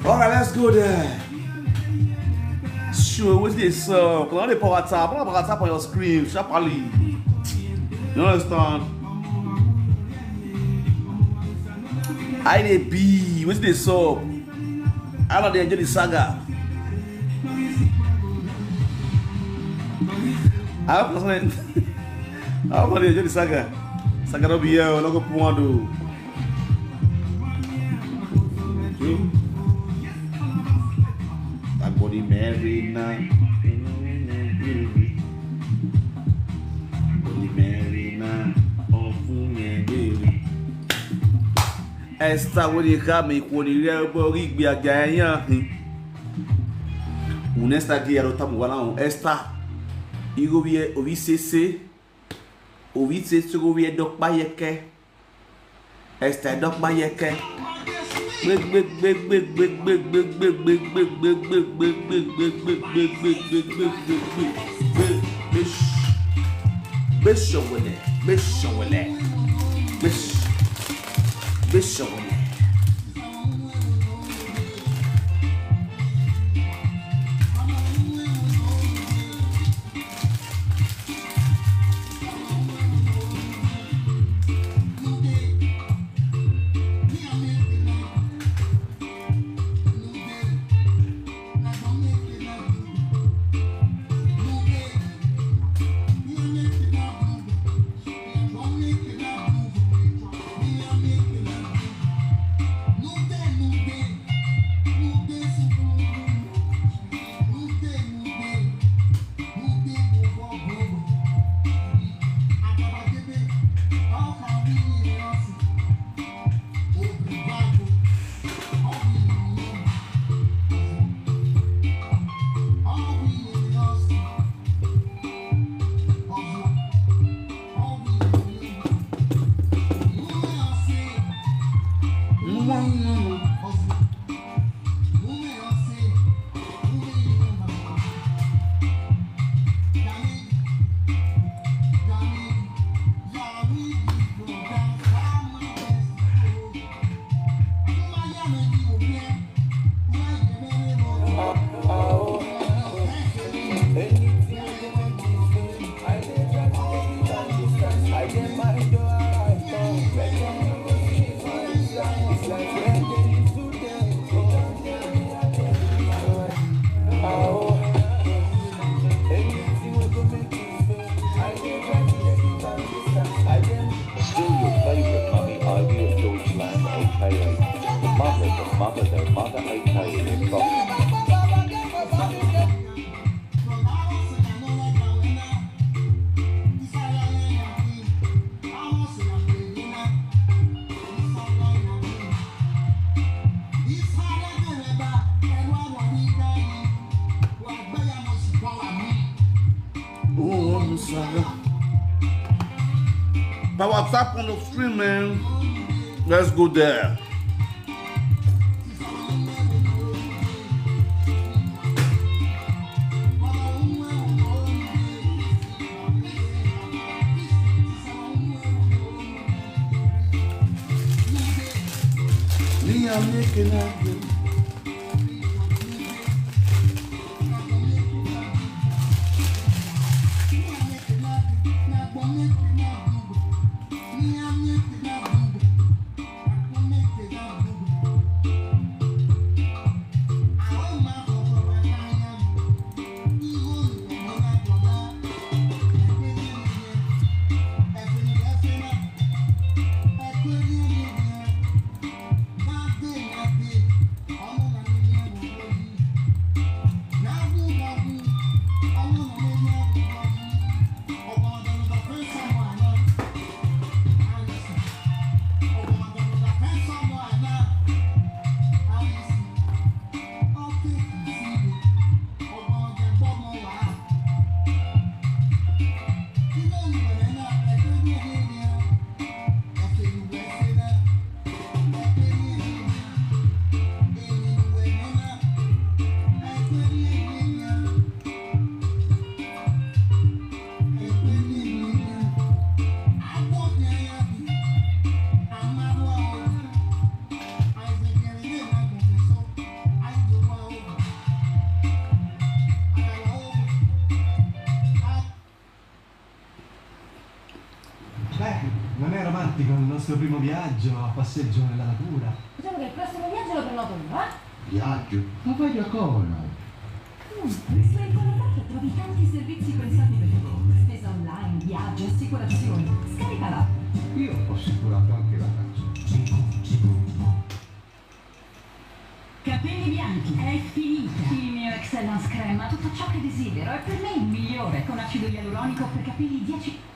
Alright, let's go there. Sure, what's this? Because I don't power tap. I don't power tap on your screen. Sharply. You understand? I did B. What's this? I don't enjoy the saga. I don't enjoy the saga. Saga don't be here. I'm not going to do. Body Marina, Body Marina, oh Umenwan. Esta what you got me when you real body be a guy. Unesta dia rota muana esta. Igo vie OVCC, OVCC go vie dok bayeke. Esta dok bayeke. Big Power tap on the stream, man. Let's go there. I'm making up. nostro primo viaggio a passeggio nella natura. Diciamo che il prossimo viaggio lo prenoto io, eh? Viaggio? Ma vai a Cono. Su Economia trovi tanti servizi pensati per te. Spesa online, viaggi, assicurazioni. Scarica l'app. Io ho assicurato anche la caccia. Capelli bianchi, è finita. Il mio Excellence Crema, tutto ciò che desidero. È per me il migliore, con acido ialuronico per capelli 10...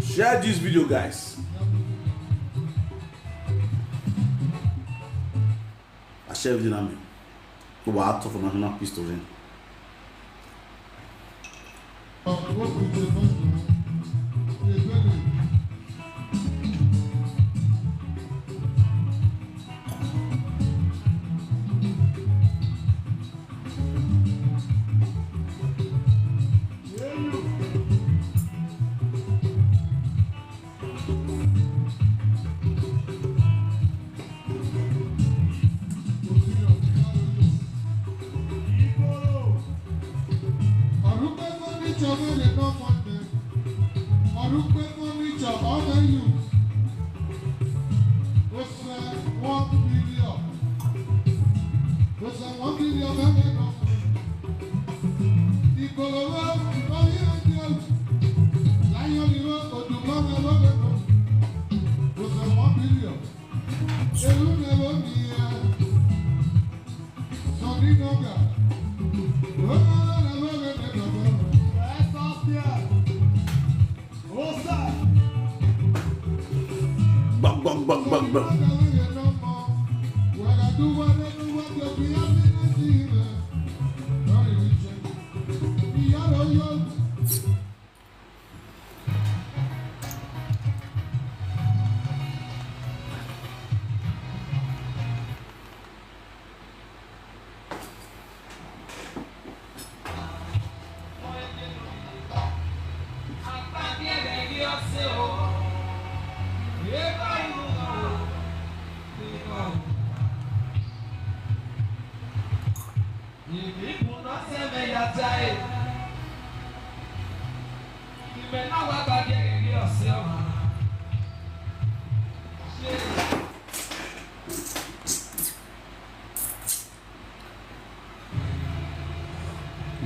Share this video, guys. I share video now. Go out of national pistol.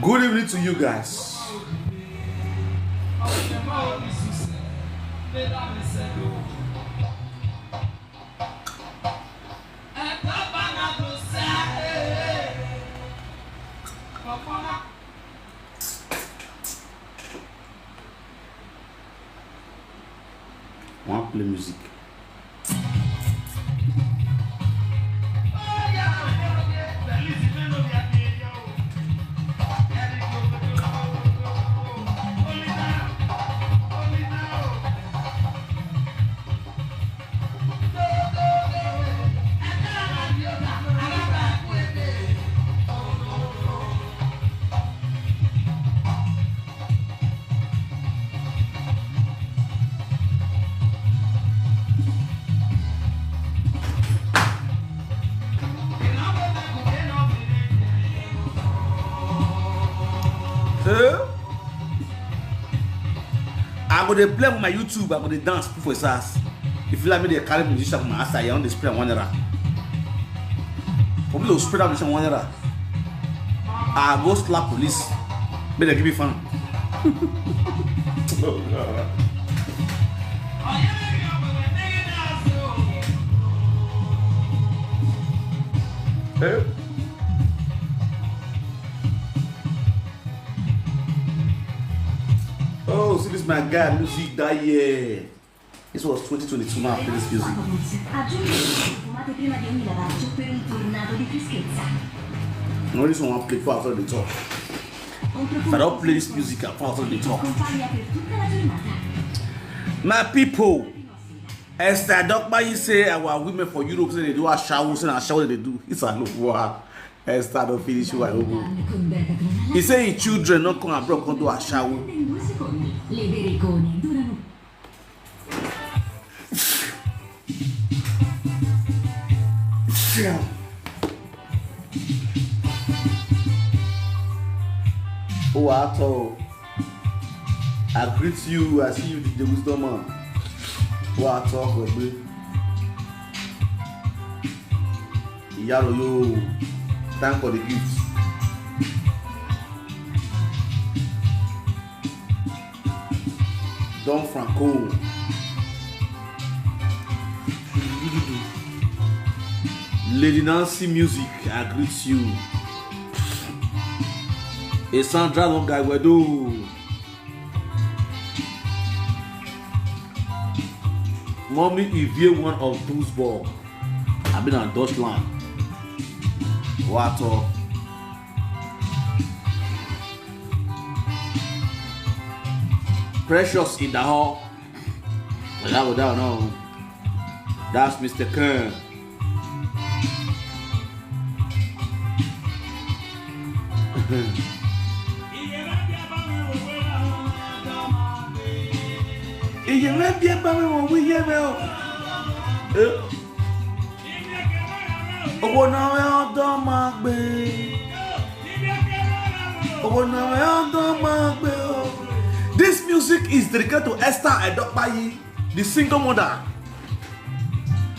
Good evening to you guys. I want to play music. I go to play on my YouTube, I go to dance for SAS. If you like me, they carry musician from my ass, I want to spray one era. Probably will spread out this one era. I go slap police. But they give me fun. Oh, God. Hey. Oh, see, this is my guy, music that year. This was 2022 now, I play this music. No, this one I play for after the talk. If I don't play this music, I fall after the talk. My people, as the doctor you say our women for Europe say they do a shower, and a shower they do. It's a look wow. As start to finish what he say children not come abroad come do a shower. Le vergogni durano. Oh, I told. I greet you. I see you, the wisdom man. Oh, I talk with me. Yaro yo. Thank for the gifts. Don Franco. Lady Nancy Music, I greet you. A Sandra Longagwedo. Mommy Evie one of Duisburg. I've been on Deutschland. Water. Precious Idaho. Without no. That's Mr. Kern. Iye me bien pa me wo ye me o. Owo na me odo ma gbe. Owo na me odo ma gbe o. This music is dedicated to Esther Edokpayi, the single mother.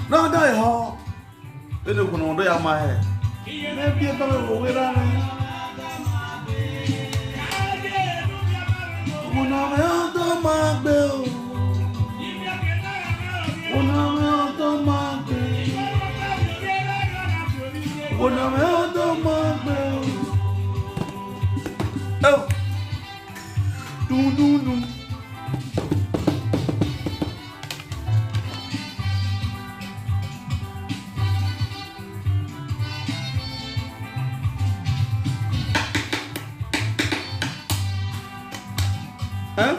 No da e ho. Ele ko no do ya ma he. Me bien pa me wo we ra me. Owo na me odo ma gbe o. Oh, do. Huh?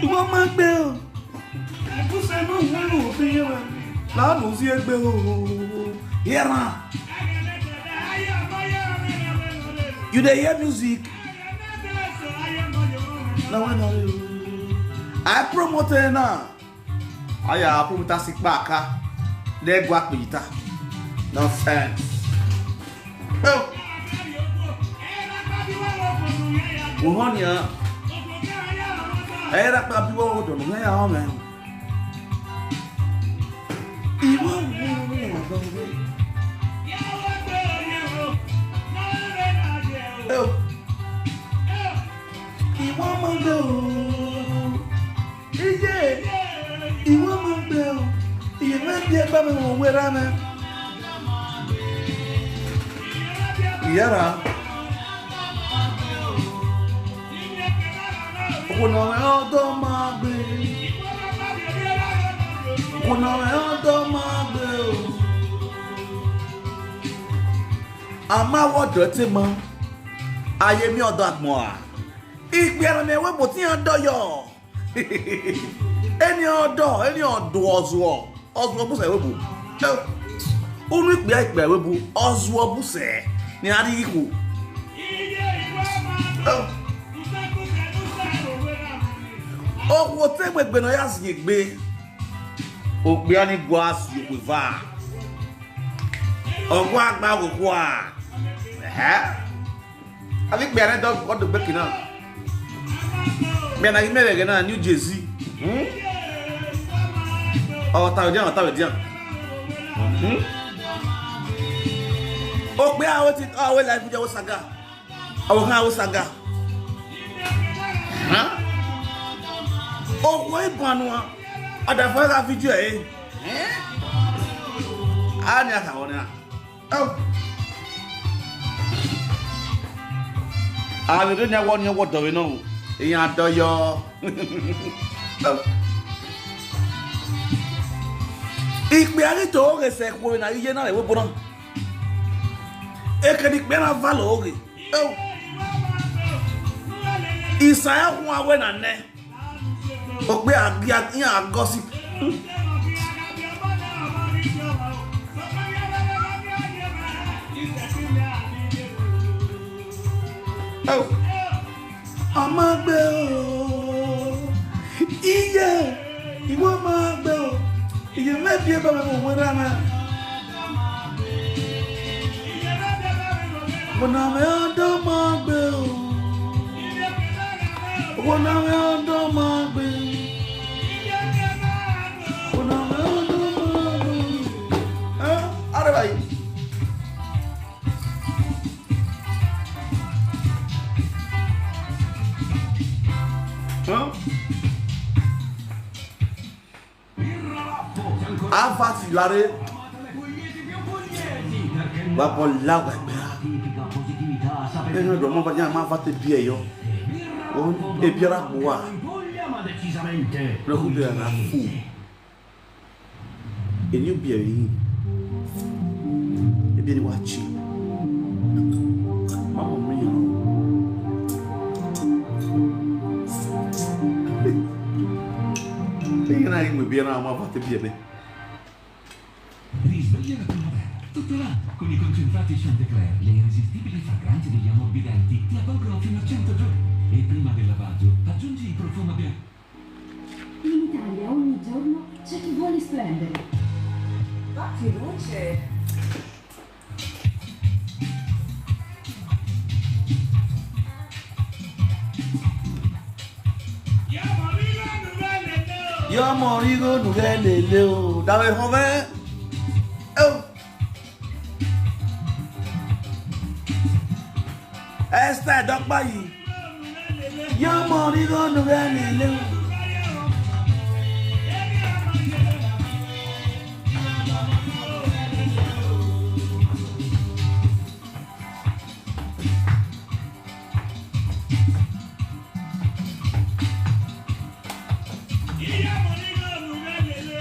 Mama gbé o se no wo fi wa la no si egbe o yera you dey hear music na wa na I promote na aya promote sikpaka de gwa pita nonsense oh wohonia era pa biwo do no ya o men iwo iwo mo do iye iwo mo do iye me bi ba me wo wera na yara Kuna odo ma gbe. Kuna odo ma gbe o. Ama wodo ti mo. Aye mi odo agbon a. Igbe ara me we bo ti odo yo. Eni odo ozuo. Ozuo bu se we bu. Unu igbe we bu ozuo bu se. Ni ari iku. Owo te gbegbe no ya si gbe ogbe ani gwa si ogbe va ogwa agba ogwo a abi gbe ani dog god Becky na me na imere ge na New Jersey o ta odian ogbe a o ti o we life je o saga o kan o saga oh, why Banua? Ada fara video Anya ka ona. Oh. I don't know what you want to know. Iyan do yo. Ikpe ari to re se ko na iye na le wo bona. Ekeni bena valo oge. Oh. Isaiah who awe na ne. Okbe agia yan gossip. Oh. Amagbe o. Iye. Iwo magbe o. Iye mebi e ba mo wera na. Bona me odo magbe o. Bona me ondo magbe. Bona me ondo magbe. Are vai. Avati lare. Va por la non dobbiamo parlare ma fate via io. E piera qua. Lo cude la fu. E io bieri. E bieri watch. Mamma mia. E non hai mai biera ma fate via. Risveglia la primavera. Tutto là, con i concentrati Chantecler, le irresistibili fragranze degli ammorbidenti ti avvolgono fino a 100 giorni. E prima del lavaggio aggiungi il profumo bianco. In Italia ogni giorno c'è chi vuole splendere. Fatti luce! Yo morigo nugele o. Dame joven. Oh. Esta dogba yi. Yo morigo nugele o.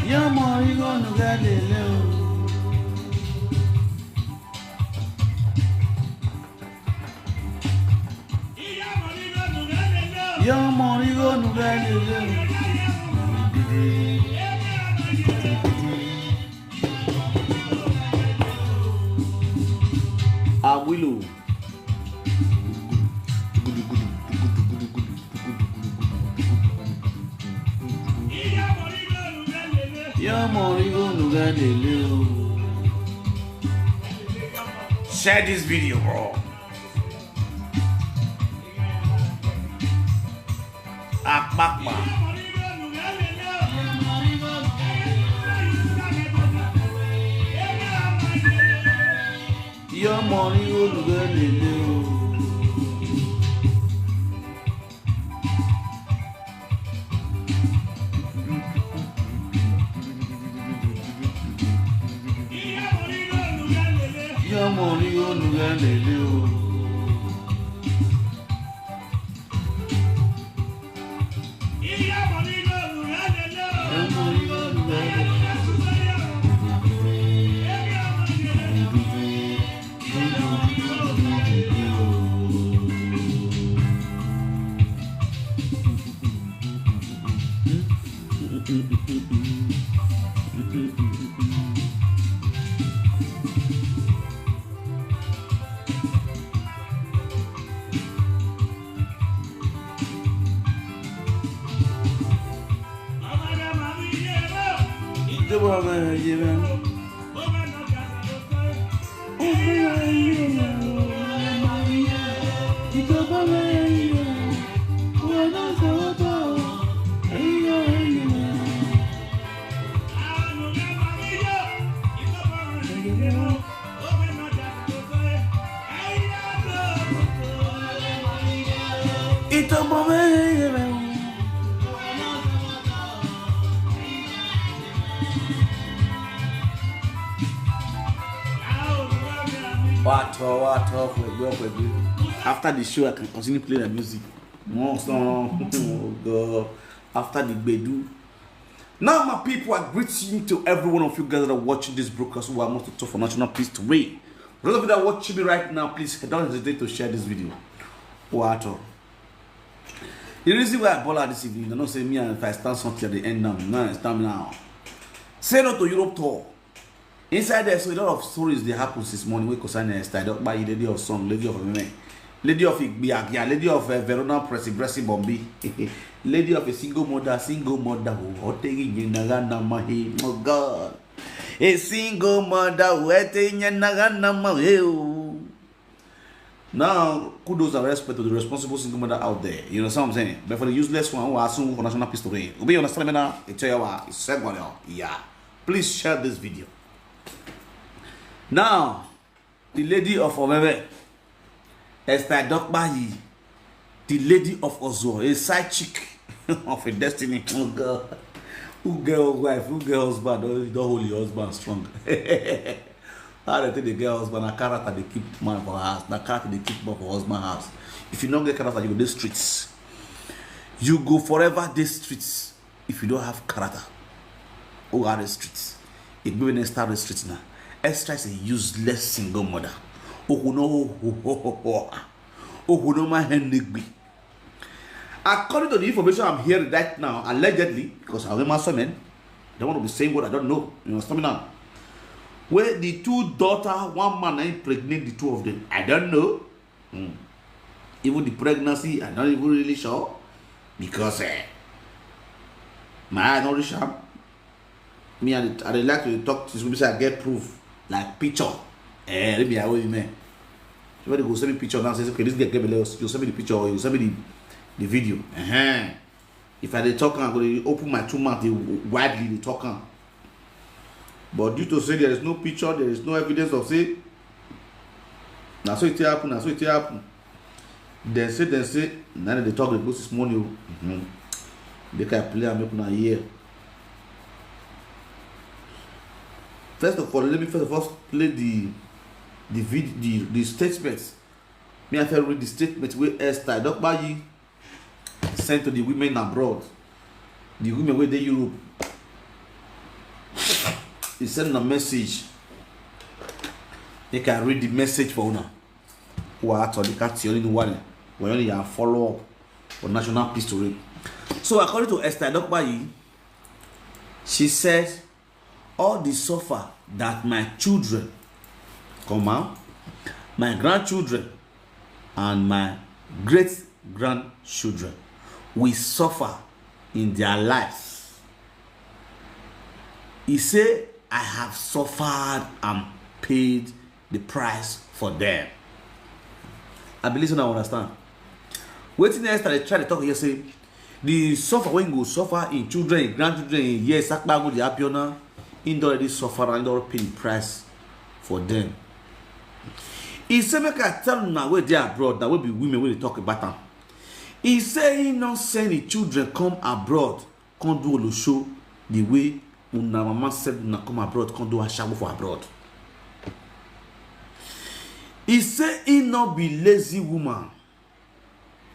Yo morigo nugele o. Yo morigo nugele o. Awilu. Share this video, bro. Akbakma. Your money will get it. Your money will get it. After the show, I can continue playing the music. More song. Oh God. After the bedu. Now, my people, I greet you to every one of you guys that are watching this broadcast who are most tough for national peace to reign. Those of you that are watching me right now, please don't hesitate to share this video. What? The reason why I bought out this evening, don't say me and if I stand something at the end now, no, stand now. Say no to Europe tour. Inside there, so a lot of stories they happen this morning. We concern started up by Lady of Song, Lady of Women, Lady of Igbiagia, Lady of Verona Pressy Bombi, Lady of a single mother who taking in Nagana Mahi, oh God. A single mother who taking in Nagana Mahi. Now, kudos and respect to the responsible single mother out there. You know what I'm saying? But for the useless one who are soon for national peace to reign. Obey understand me now? It's second. Yeah. Please share this video. Now, the lady of Omebe, Esther Dokbayi, the lady of Ozo, a side chick of a destiny. Oh God. Who girl wife, who girl husband, don't hold your husband strong. How they take the girl husband, a character they keep man for house, a character they keep man for husband house. If you don't get character, you go these streets. You go forever these streets if you don't have character. Who are the streets? It be when they start the streets now. Esther is a useless single mother. According to the information I'm hearing right now, allegedly, because I'm a man, I don't want to be saying what I don't know. You understand me now? Where the two daughters, one man impregnate the two of them. I don't know. Even the pregnancy, I'm not even really sure. Because my eye not really sharp. Me, I like to talk to this, I get proof. Like picture. Let me away, man. Somebody go send me picture now, says, okay, this guy get me, you send me the picture or you send me the video. If I talk, I'm going to open my 2 mouths widely, they talk. But due to say there is no picture, there is no evidence of say. Now so it happen, now so it happen. Then say, now they talk the post this morning. They can play and make una hear. First of all, let me first of all play the statements. Me I read the statement where Esther Dokbayi sent to the women abroad. The women where they Europe. He sent a message. They can read the message for una. What or they can't see only one. We only have follow up for national peace to read. So according to Esther Dokbayi, she said, all the suffer that my children come out, my grandchildren and my great grandchildren will suffer in their lives. He said, I have suffered and paid the price for them. I believe so now understand. Waiting else they try to talk here say the suffer when you go suffer in children, in grandchildren, in years, sakbago the happy now, in already suffer and already pay the price for them. He said make I tell them now where they are abroad, that will be women when they talk about them. He said he not send the children come abroad, come do the show the way una mama said una come abroad, come do a shabu for abroad. He said he not be lazy woman.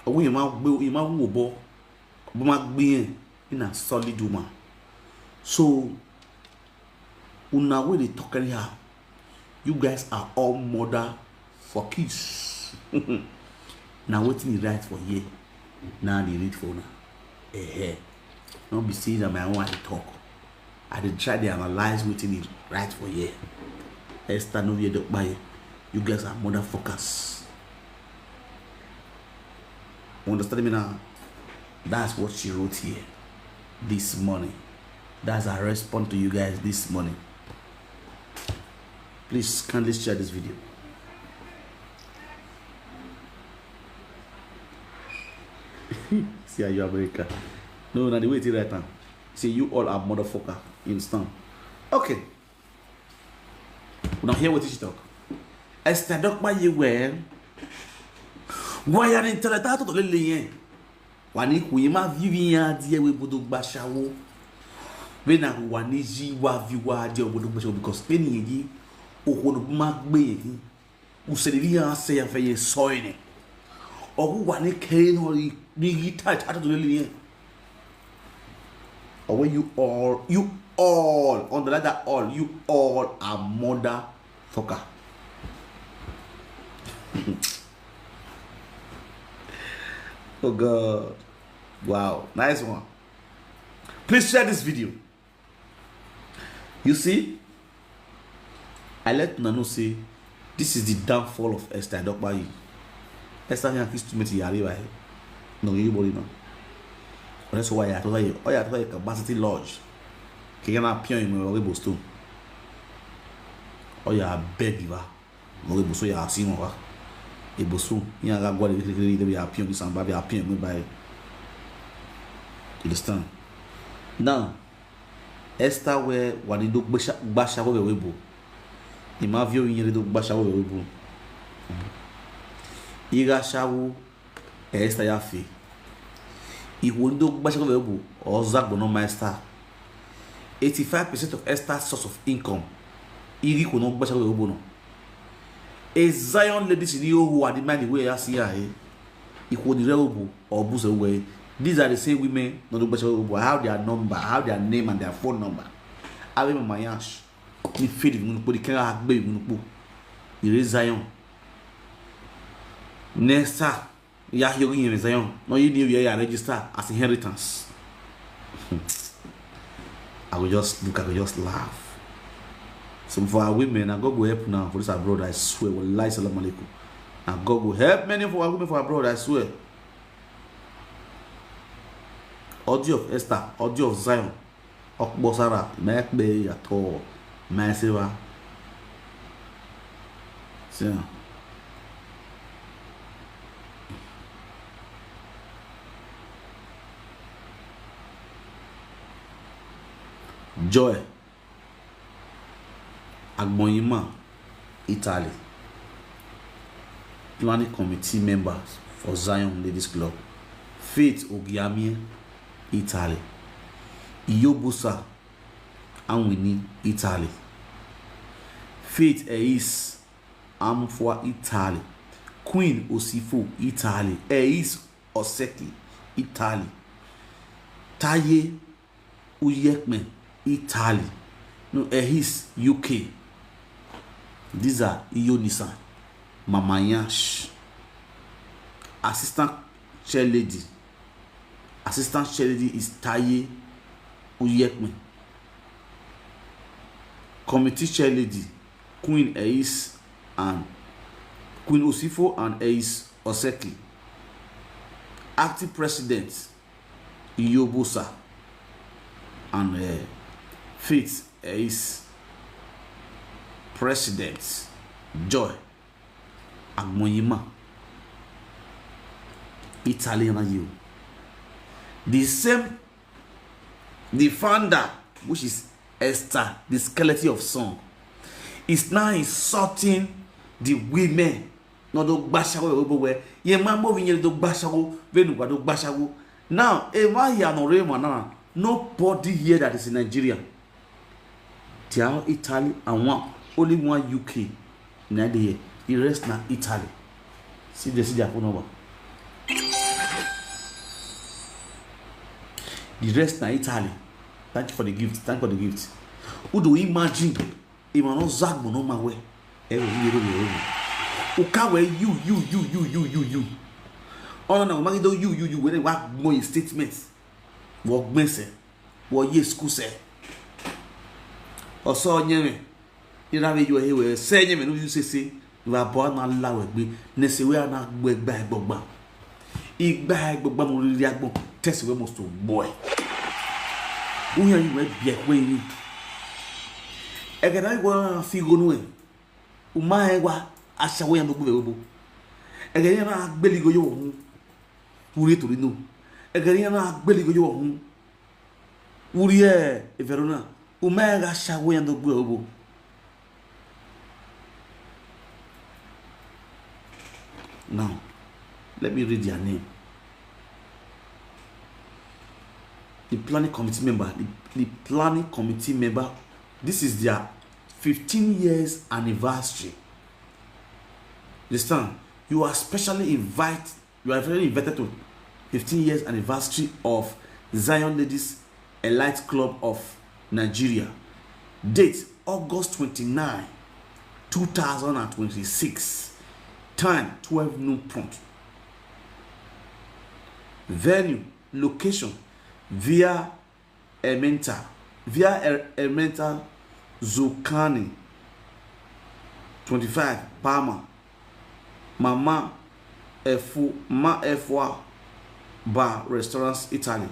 Or you might wo in a solid woman. So una way they talk anyhow. You guys are all mother for kids. Now what is right for you? Now they read for now. Don't be saying that my own to talk. I did try to analyze what is right for you. Esther no you don't buy. You guys are motherfuckers. Understand me now? That's what she wrote here this morning. That's her response to you guys this morning. Please kindly share this video. See how you America. No, not the way it is right now. See, you all are motherfucker. You understand? Okay. Now hear what she talk. Esther Dokbayi well. Why are you telling that to the lady? Wani kuima vivia dia we bodo gbashawo. When I wani ji wa viwa dia bodo gbashawo because any yi okono magbe yi. Usedi ya say ya fe soine. Ogu wani ken hori ni touch at the lady. Or when you all on the ladder all you all are motherfucker. Oh God. Wow. Nice one. Please share this video. You see, I let Nano say this is the downfall of Esther Adokpayi. Esther can kiss to me to Yari. No, anybody know. That's why I told you, oh, yeah, I capacity lodge. Can I appear in my Boston? Oh, yeah, baby, va. No, so you are seeing what a bosu. You are going to be appearing with somebody appearing by. You understand? Now, Esther, where what you do, Basha, over Weibo. In my view, you do Basha over Weibo. Iga Shawu, Esther Yafi. If we do Basha over Weibo, or Zach Bono Master, 85% of Esther's source of income. Iri kono Basha over Weibo. A Zion ladies in you who are demanding where I see her, equal the rebel or boost away. These are the same women, not the how their number, how their name and their phone number. I remember my ash. Ni feed you put the car baby munupu. You Zion. Next time, you are hearing in Zion. No, you knew you are registered as inheritance. I will just look, I will just laugh. So for our women, and God will help now for this abroad, I swear. Will lie salam alaikum. And God will help many for our women for abroad, I swear. Audio of Esther, audio of Zion, Okbosara, Mekbe at all, Massiva. So, Joy, Agboyima, Italy. Planning committee members for Zion Ladies Club. Faith Ogiamie, Italy. Iyobusa Anwini, Italy. Faith Eis Amfwa, Italy. Queen Osifo, Italy. Eis Oseki, Italy. Taye Uyekmen, Italy. No, Eis UK. These are Iyonisa, Mama Yash, assistant chair lady. Assistant chair lady is Taye Uyekme. Committee chair lady, Queen Eis and Queen Osifo and Eis Oseki. Acting president, Iyobusa and Faith Eis. President, Joy Agboyima, Italian you. The same, the founder, which is Esther, the skeleton of song, is now insulting the women. No do bashawo everywhere. Ye mambo vinye do bashawo, venu do bashawo. Now, ema here no rema na. Nobody here that is in Nigeria. Tiao Italy and one. Only one UK in the the rest now Italy. See the phone number. The rest now Italy. Thank you for the gift. Thank you for the gift. Who do you imagine? Imano Zagbo no my way. Ukawe you. Oh no, man do you when they work more statements. Work message. What ye school say. Or so nyeme. You know you here say you know you say you are born and law we nese we are na gbogba igba gbogba mo ri agbo test we must to boy uyan you we bia we ni e ga na go fi go nu e o ma e wa asa we yan gbogbo e ga na gbeli go yo hu puri tori no e ga na gbeli go yo hu uri e verona o ma e ga asa we yan gbogbo. Now, let me read their name. The planning committee member, the planning committee member, this is their 15 years anniversary. Understand? You are specially invited to 15 years anniversary of Zion Ladies Elite Club of Nigeria. Date August 29, 2026. Time 12 noon prompt. Venue, location, via Ementa Zukani 25 Palma Mama F1 Bar Restaurants Italy.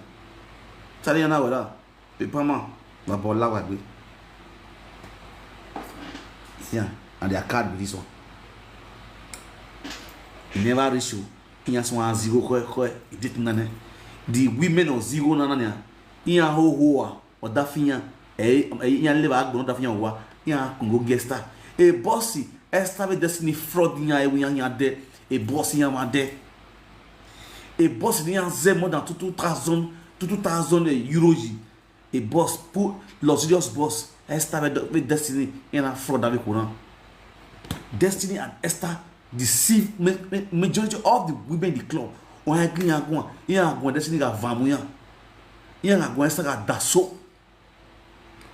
Italian now wala Palma la bola wagwe. Yeah, and their card with this one. He never reach you. He has one zero koi. He did none. The women of zero nana. He a ho or dafinya. He live a go dafinya wa. He a go gesta. A bossy establish destiny fraud in ya we there. A bossy am there. A boss in ya more than 2,000 euros. A boss put luxurious boss establish destiny in a fraud that we could. Destiny and Esther deceive majority of the women in the club. When I clean go, Destiny got vamuya. Yeah, go Esther got daso.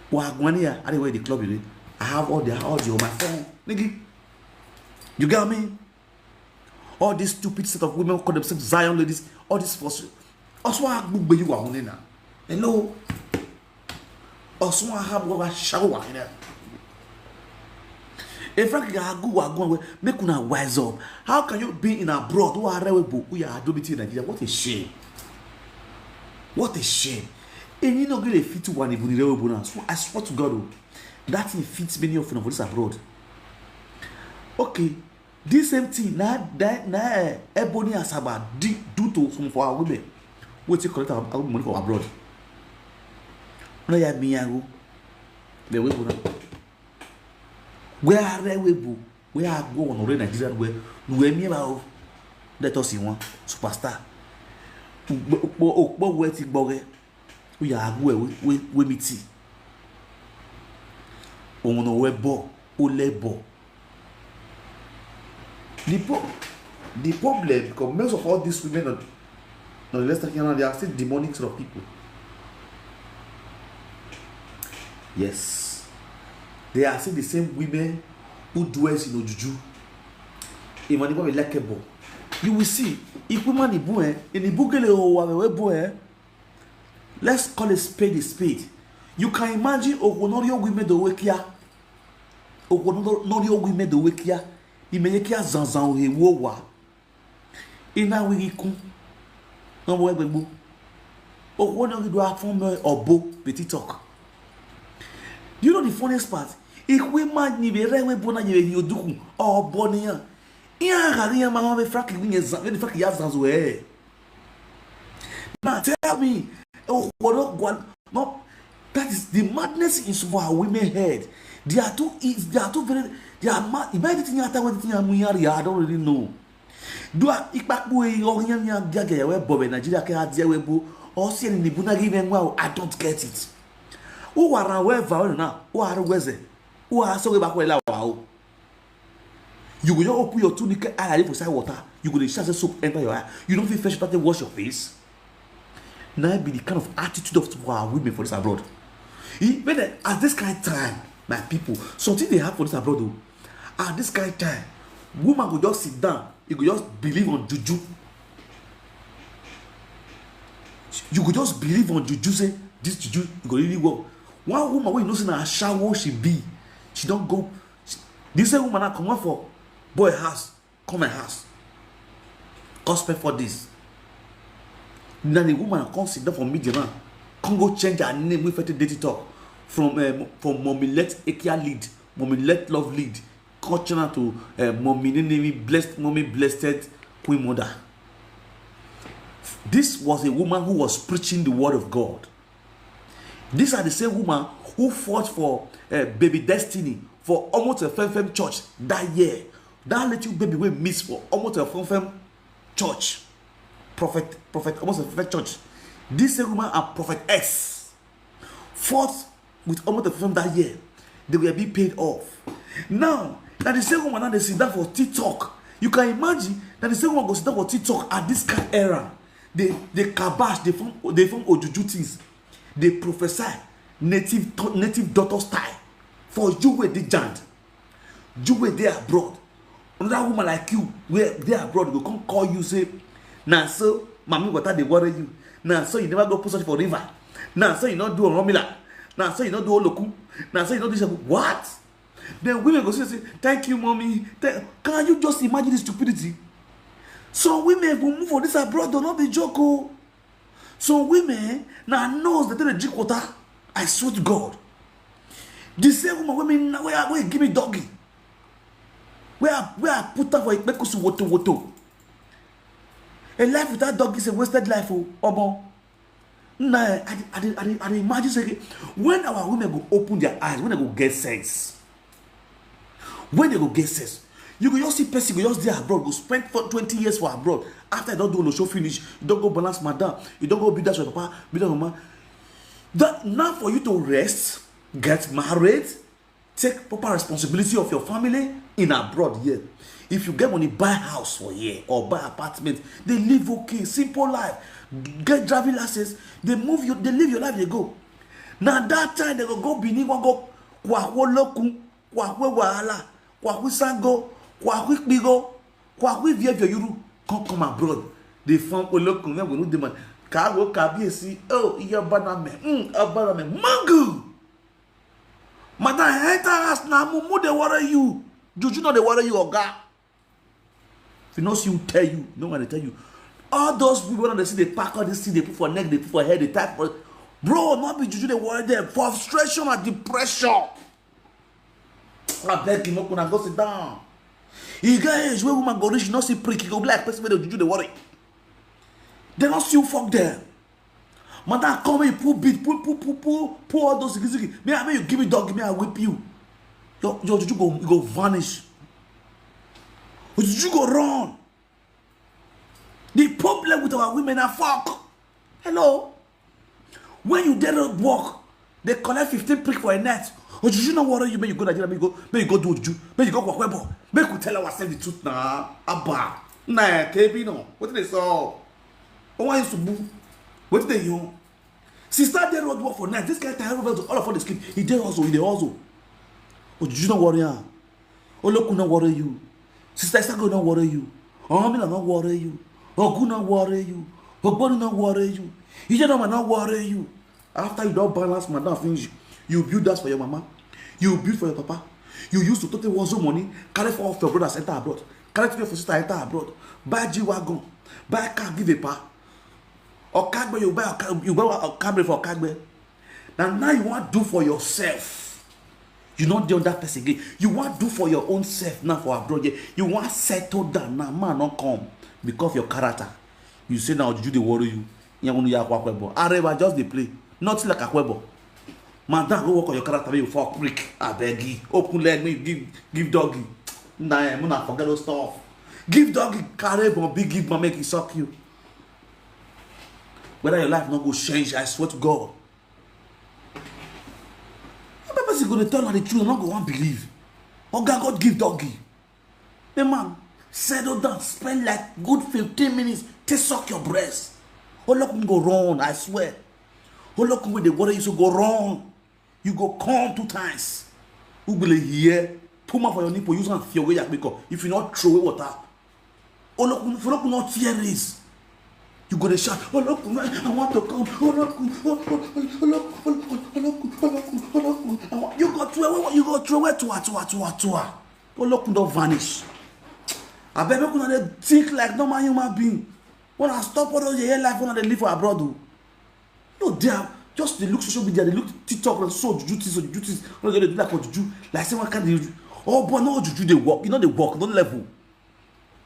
When I go here, I the club you. I have all the audio on my phone, nigga. You get me? All these stupid set of women call themselves Zion ladies. All this for also I book you are now. Hello. Also I have a shower in there. In fact, make una wise up. How can you be in abroad? Who are in Nigeria? What a shame! What a shame! And you know, get fit to one even. I swear to God, that thing fits many of them for this abroad. Okay, this same thing na Ebony Asaba do to some for our women. What you collect our money for abroad? No, ya miyago. The way where are we? Where are go on already Nigeria? Where me about? Let us see one superstar. But where ti boge? We are we meet. On no webo, o lebo. The problem, because most of all these women on the Western Canada, they are still demonic sort of people. Yes. They are still the same women who dwells in Ojuju. Even if like a you will see if woman in the book, let's call a spade. You can imagine Ogonorio women the Wekia. Ogonorio women the Wekia. Imeyekia Zanzan he wowa. Ina wiriku. No more bebu. Ogonorio do a form obo petit talk. You know the funniest part? If we man ni be rewe bona ye yoduku or bonia. Iya gari mama be fraki win the fraki yazanzo eh. Now tell me, oh no, that is the madness in some our women head. They are too very, they are mad. Imagine I don't really know. Do I ikbakbu oriyan gaga we bobe Nigeria ke adia webu or see in the buna given well, I don't get it. Who are aware now? Who are weze? Who are so back where wow? You will open your tunic eye for side water. You will share the soap enter your eye. You don't feel fresh after wash your face. Now be the kind of attitude of our women for this abroad. When at this kind of time, my people, something they have for this abroad though. At this kind of time, woman will just sit down. You could just believe on juju. You could just believe on juju. Say this juju you go really work. One woman when you know say na shower she be, she don't go. This same woman now come out for boy house, come my house. Gospel for this. Then the woman come sit down for media now. Come go change her name with a dirty talk from mommy let Ekia lead, mommy let love lead, culture to mommy name blessed mommy blessed queen mother. This was a woman who was preaching the word of God. These are the same woman who fought for baby destiny for almost a fem church that year. That little baby we miss for almost a fem church. Prophet almost a fem church. This same woman and Prophet S fought with almost a fem that year. They will be paid off. Now the same woman now they sit down for TikTok. You can imagine that the same woman go sit down for TikTok at this kind of era. They kabash, they form Ojuju things. They prophesy native daughter style for you where they giant, you where they abroad. Another woman like you, where they abroad, go come call you, say, nah, so, mommy, what are they worry you? Nah, so you never go put such for river. Nah, so you not do a Romila. Nah, so you not do a loku. Nah, so you not do something. What? Then women go say, thank you, mommy. Can you just imagine the stupidity? So women will move for this abroad, do not be joke. Oh. So women now knows that they drink water. I swear to God. The same women where give me doggy. Where I put her for it, make us woto. A life without dog is a wasted life, oh. Nah, I imagine saying when our women go open their eyes, when they go get sense, you go just see person go just there abroad, go spend for 20 years for abroad. After you don't do no show finish, you don't go balance madam, you don't go be that your papa, be that mama. That now for you to rest, get married, take proper responsibility of your family in abroad here. If you get money, buy house for here or buy apartment. They live okay, simple life. Get driving license. They move you. They live your life. They go. Now that time they go Benin. Go kwa loku, kwa wahala, kwa sango, kwa bigo, kwa via yuru. Come abroad. They found loku. We go no demand. Kago kabiesi. Oh, iya baname. Baname. Mango. Madam, enter us now. Mumu they worry you. Juju no they worry you, oga. If you know, she will tell you. No one will tell you. All those people when they see they pack all this thing, they put for neck, they put for head, they type for. Bro, not be juju, they worry them. Frustration and depression. I beg you, no gonna go sit down. You guys, when woman go rich, you not see prick, you go black person where they juju, they worry. They not see you fuck them. Madam, come here, pull beat, pull all those ziggy. Me, I mean, you give me dog, me, I whip you. Your juju go vanish. You go run. The problem with our women are fuck. Hello. When you dare not walk, they collect 15 prick for a net. Oh, you not worry you? May you go Nigeria? May you go do juju? May you go Wakwebo? May you tell ourselves the truth now? Abba, nah, KB no. What did they say? Oh, why you to move? What did they you? Sister dare not work for night. This guy tell everybody all of all the sleep. He dare also. Oh, you not worry? Oh, look, not worry you. Sister Esther go not worry you. Oh, me not worry you. Oh, go not worry you. Oh, body not worry you. You just not worry you. After you don't balance madam finish, you build that for your mama. You build for your papa. You used to total one money, carry for all of your brothers enter abroad. Carry for your sister enter abroad. Buy G-Wagon. Buy car, give a pa. Or Kagbe, you buy a Kagbe for Kagbe. Now you want to do for yourself. You not the other person again. You want to do for your own self now for abroad. You want to settle down now. Man, not come because of your character. You say now, did you worry you? You want to Akwebo. Areva just the play. Not like Akwebo. Man, don't go work on your character. You fuck prick. I beg you. Open leg me. Give doggy. Nah, I'm not forget those stuff. Give doggy. Carry but big give man make it suck you. Whether your life not go change, I swear to God. Is going to tell her the truth, not go and believe. Oh God give doggy. Hey man, settle down, spend like good 15 minutes to suck your breast. Oh look, go wrong, I swear. Oh look, when the water you so go wrong. You go come 2 times. Who will hear? Put my for your nipple, use and fear away because if you not throw away water. Oh look, not fear is. You go to shout, oh look, I want to come. Oh look, you go throw away to. Oh look, don't vanish. I bet you they think like normal human being. When I stop all those your life, when they live for abroad, no, they are just they look social media, they look TikTok, and so juju. When they do like what juju, like someone can do. Oh, but no juju they walk. You know they walk, don't level.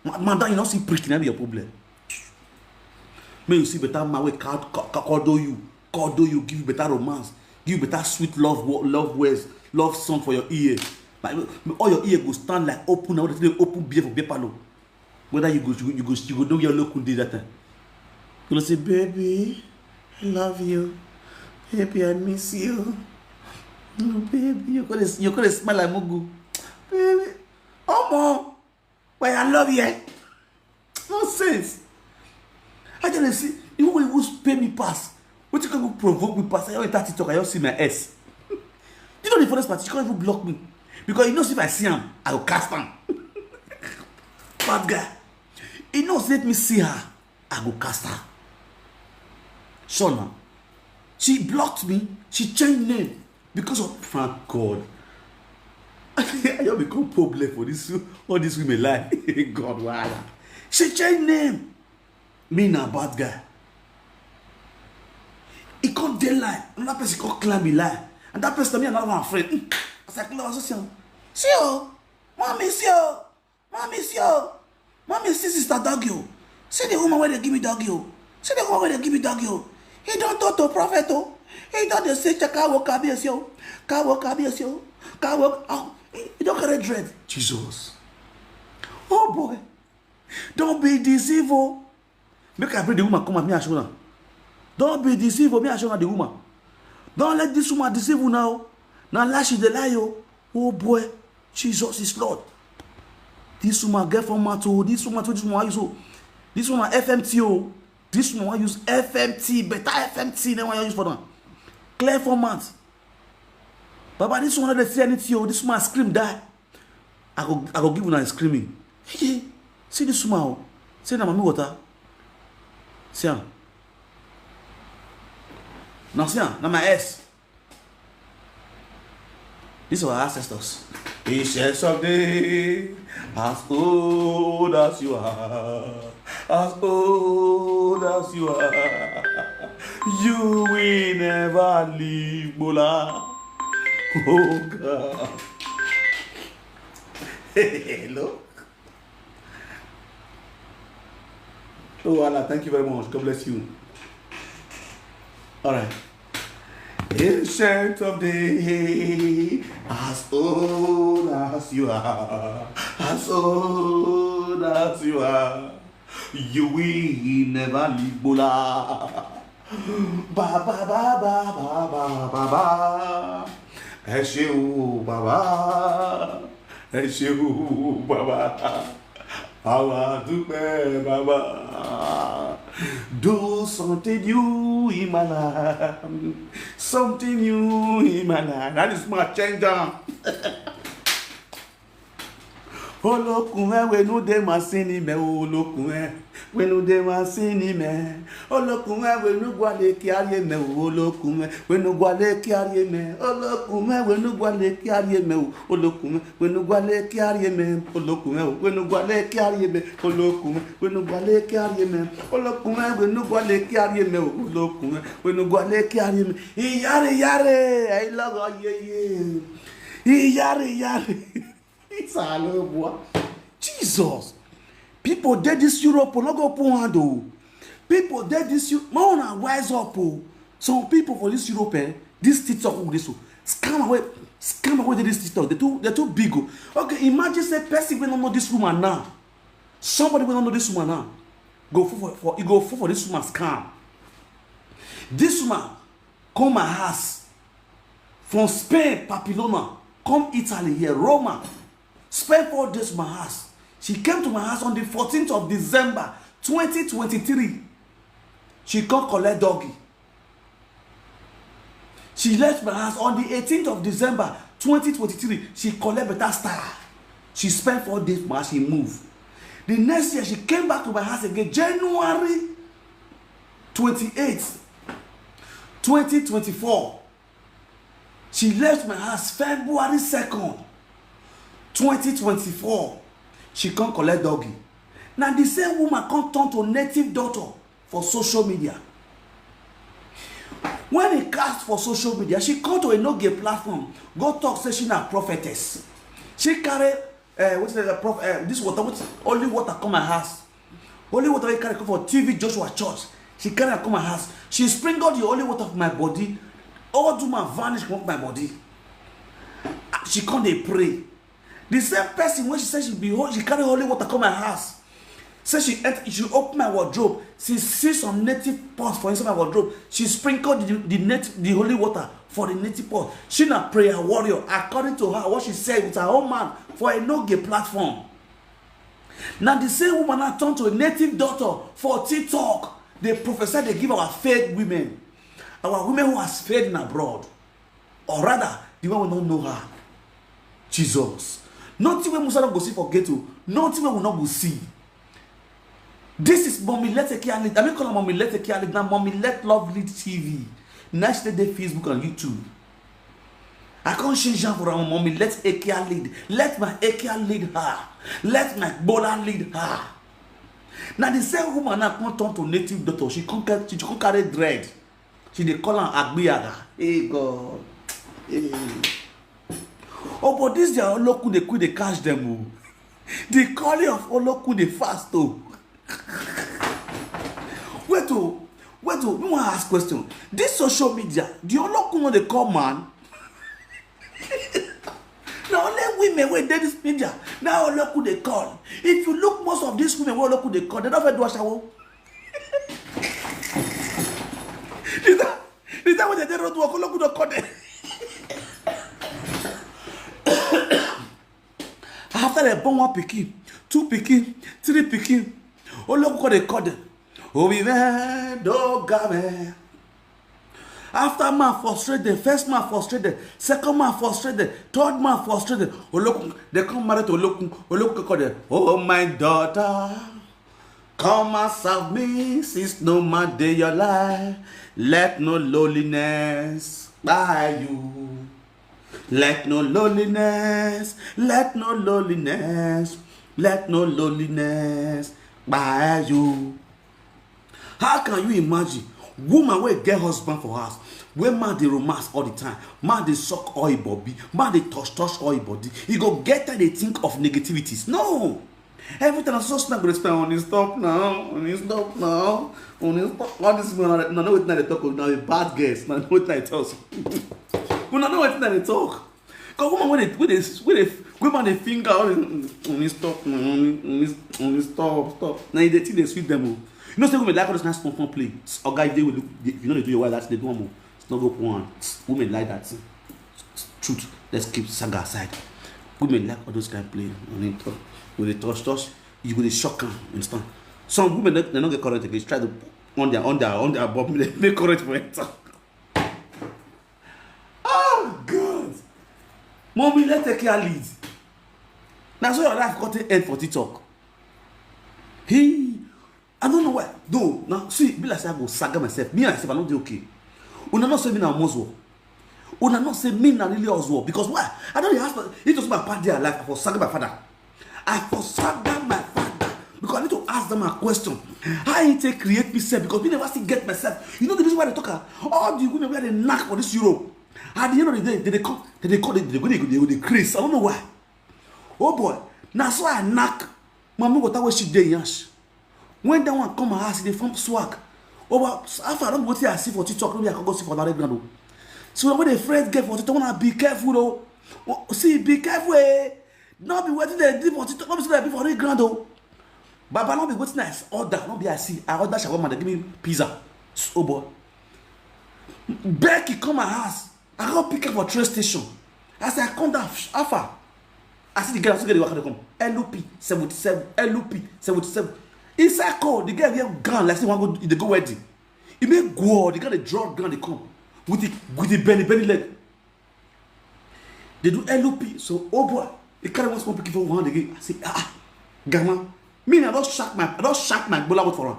Man, you not see pricking, that be your problem. May you see better man with cuddle you, give you better romance, give you better sweet love words, love song for your ear. Like all your ear go stand like open now. They open beer for Bepalo. Whether you go do your local day that time. You say, baby, I love you. Baby, I miss you. Oh, baby, you're gonna smell like Mugu. Baby, oh mom, but I love you. No sense. I just see, even when you pay me pass, what you can go provoke me pass, I always start to talk, I just see my S. You know the funniest part, you can't even block me. Because you know if I see him, I will cast him. bad guy. He knows, let me see her. I go cast her. Shona. She blocked me. She changed name. Because of, thank God. I have become problem for this, all these women lie. God, why? She changed name. Me na bad guy. He can't dey lie. Another person can't claim me lie. And that person me another one friend. I was like, no, see you. Mommy, see you. Mommy, see you. Mommy, see sister doggy. See the woman where they give me doggy. See the woman where they give me doggy. He don't talk to prophet. He don't say kawo kabiesio. Kawo kabiesio. Kawo. Oh, he don't carry dread. Jesus. Oh boy. Don't be deceived. Make I bring the woman come at me and show her. Don't be deceived. Me and show her the woman. Don't let this woman deceive you now. Now lash is the lie. Oh boy. Jesus is Lord. This woman get format to this woman use this woman FMT. This woman use FMT, better FMT than what you use for them. Clear format. Baba, this one they say anything. This woman scream die. I go give her screaming. Hey, see this woman. See na mami water. See her. Now see her. Now my S. These are our ancestors. Ancient someday, as old as you are, as old as you are, you will never leave, Bola. Oh God. Hello. Oh Allah, thank you very much. God bless you. All right. Ancient of days, as old as you are, as old as you are, you will never leave, Bola. Ba ba ba ba ba ba ba ba. Ẹ ṣé o baba, ẹ ṣé o baba, àwa dúpẹ́ baba. Do something new in my life. Something new in my life. That is my change down. Olókun ẹ wẹnu dé máa sin ní mẹ́ olókun ẹ wẹnu dé máa sin ní mẹ́ olókun ẹ wẹnu gbálẹ̀ kí ayé mẹ́ olókun ẹ wẹnu gbálẹ̀ kí ayé mẹ́ olókun ẹ wẹnu gbálẹ̀ kí ayé mẹ́ olókun ẹ wẹnu gbálẹ̀ kí ayé mẹ́ olókun ẹ wẹnu gbálẹ̀ kí ayé mẹ́ olókun ẹ wẹnu gbálẹ̀ kí ayé mẹ́ olókun ẹ wẹnu gbálẹ̀ kí ayé mẹ́ olókun ẹ wẹnu gbálẹ̀ kí ayé mẹ́ ìyáre yáre ẹ lọ́gọ̀ yeye ìyáre yáre. Jesus. People did this Europe, not go puando. People did this Europe. Man, wise up. Some people for this Europe, this TikTok, this scam away this TikTok. They're too big. Okay, imagine say person will not know this woman now. Somebody will not know this woman now. Go for this woman scam. This woman come my house from Spain, Papillona, come Italy here, Roma. Spent 4 days in my house. She came to my house on the 14th of December 2023. She can't collect doggy. She left my house on the 18th of December 2023. She collect better star. She spent 4 days in my house. She moved. The next year she came back to my house again. January 28th 2024. She left my house February 2nd 2024, she can't collect doggy. Now the same woman can't turn to native daughter for social media. When he cast for social media, she come to a no-gay platform. Go talk, say she na prophetess. She carry this water, which only water come my house. Only water I carry come for TV Joshua Church. She carry come my house. She sprinkled the holy water of my body. All do my vanish from my body. She can't dey pray. The same person when she said she carry holy water come my house. Say she open my wardrobe. She see some native pots for inside my wardrobe. She sprinkled the holy water for the native pot. She na prayer warrior according to her what she said with her own man for a no-gay platform. Now the same woman now turned to a native daughter for TikTok. They prophesy they give our faith women. Our women who has faith in abroad. Or rather, the one we don't know her. Jesus. Nothing we must not go see for ghetto. Nothing we will not go see. This is Mommy Let Take Care Lead. I mean, call her Mommy Let Take Care Lead. Now, Mommy Let Love Lead TV. Next day, Facebook and YouTube. I can't change her for our Mommy Let Take Care Lead. Let my Care lead her. Let my Bola lead her. Now, the same woman now can't turn to native doctor. She can't carry dread. She they call her Agbiaga. Hey, God. Hey. Oh, but this they are Oloku, they could they catch them. Oh. The calling of Oloku, they fast. Oh. Wait, we want to ask question. This social media, the Oloku know they call man. Now only women wey dey this media. Now Oloku they call. If you look, most of these women wey Oloku they call, they don't fit do a shower. Is that what they don't do? Oloku don't call them. After they born 1 pikin, 2 pikin, 3 pikin, Oloku they call them. Umenwan dogame. After man frustrated, first man frustrated, second man frustrated, third man frustrated. Oloku, they come married to Oloku. Oloku call them. Oh my daughter, come and serve me, since no man day your life. Let no loneliness buy you. Let no loneliness, let no loneliness, let no loneliness buy you. How can you imagine woman will get husband for us? When man they romance all the time, man they suck all your body, man they touch all your body. You go get that they think of negativities. No. Every time I'm so snap with respect on his stop now, on his stop now, on his stop. All this man, no what they talk now a bad guess, no what they talk. We don't know what they talk. Cause woman when they finger on his stop, on his stop. Now they think they sweet them. You know, say women like all this nice fun play. Or guys, they will look. If you know they do your wife, that's they do more. It's not go one. Women like that. Truth. Let's keep saga aside. Women like all those kind of play. When they touch, you will shock them. Understand? Some women they don't get current again. Try to on their bottom. They make current for it. Oh God! Mommy, let's take care lead. Now so your life got to end for TikTok. I don't know why. Though now see, be like say I go saga myself. Me and myself, I don't do okay. Una not say me na muscle. Una not say me na really also because why? I don't ask. It was my part their life for saga my father. I for saga my father because I need to ask them a question. How you take create myself because we never still get myself. You know the reason why they talk all the women where they knock for this Europe. At the end of the day, they go craze. I don't know why. Oh boy, now so I knock. Mama go that way she dey yash. When that one come and ask, they form swag. Oh, but after I don't go to see for TikTok, maybe I can go see for another ground. So when the friends get for TikTok, wanna be careful though. Oh, see, be careful. Not be waiting they do for TikTok. Not be saying they be for the ground though. But not be waiting nice. Order, not be I see. I order shawarma. They give me pizza. Oh boy. Becky come and ask. I go pick up for train station. I say I come down. Alpha. I see the girl. I see the girl. They come. LOP 77. LOP 77. Inside call, the guy here gun like say one go they go wedding. He make go, the guy they draw gun they come with the belly leg. They do LOP, so oh boy, the carry one small pikin for one again. I say Gamma, me I don't shock my bola for her.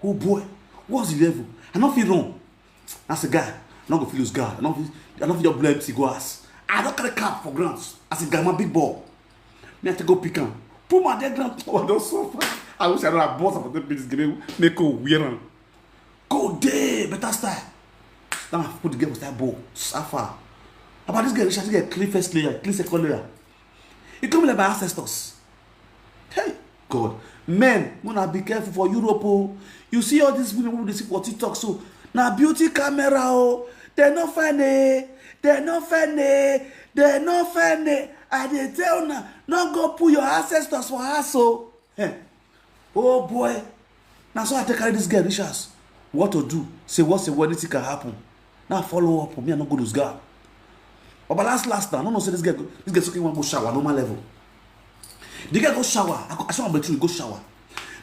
Oh boy, what's the level? I don't feel wrong. That's a guy. I don't go feel lose guard. I don't feel your blood empty go ass. I don't carry cap for grants. I say Gamma big ball. Me have to go pick him. Put my dead ground. Oh, don't suffer. I wish I don't have boss of the this game. Make go weird. Go there, better style. Now I put the game with that ball. Suffer. About this girl, she has to get clean first layer, clean second layer. It come like my ancestors. Hey, God. Men, wanna be careful for Europe. Oh. You see all these women who they see for TikTok. So now beauty camera. Oh. They're not funny. They're not funny. They're not funny. I dey tell now, not go put your ancestors for us. So, hey. Oh boy. Now so I take carry this girl, Richards. What to do? Say what's anything can happen. Now follow up. Me, I not go lose guard. But last now, no say this girl okay want go shower, normal level. The girl go shower. I saw my go shower.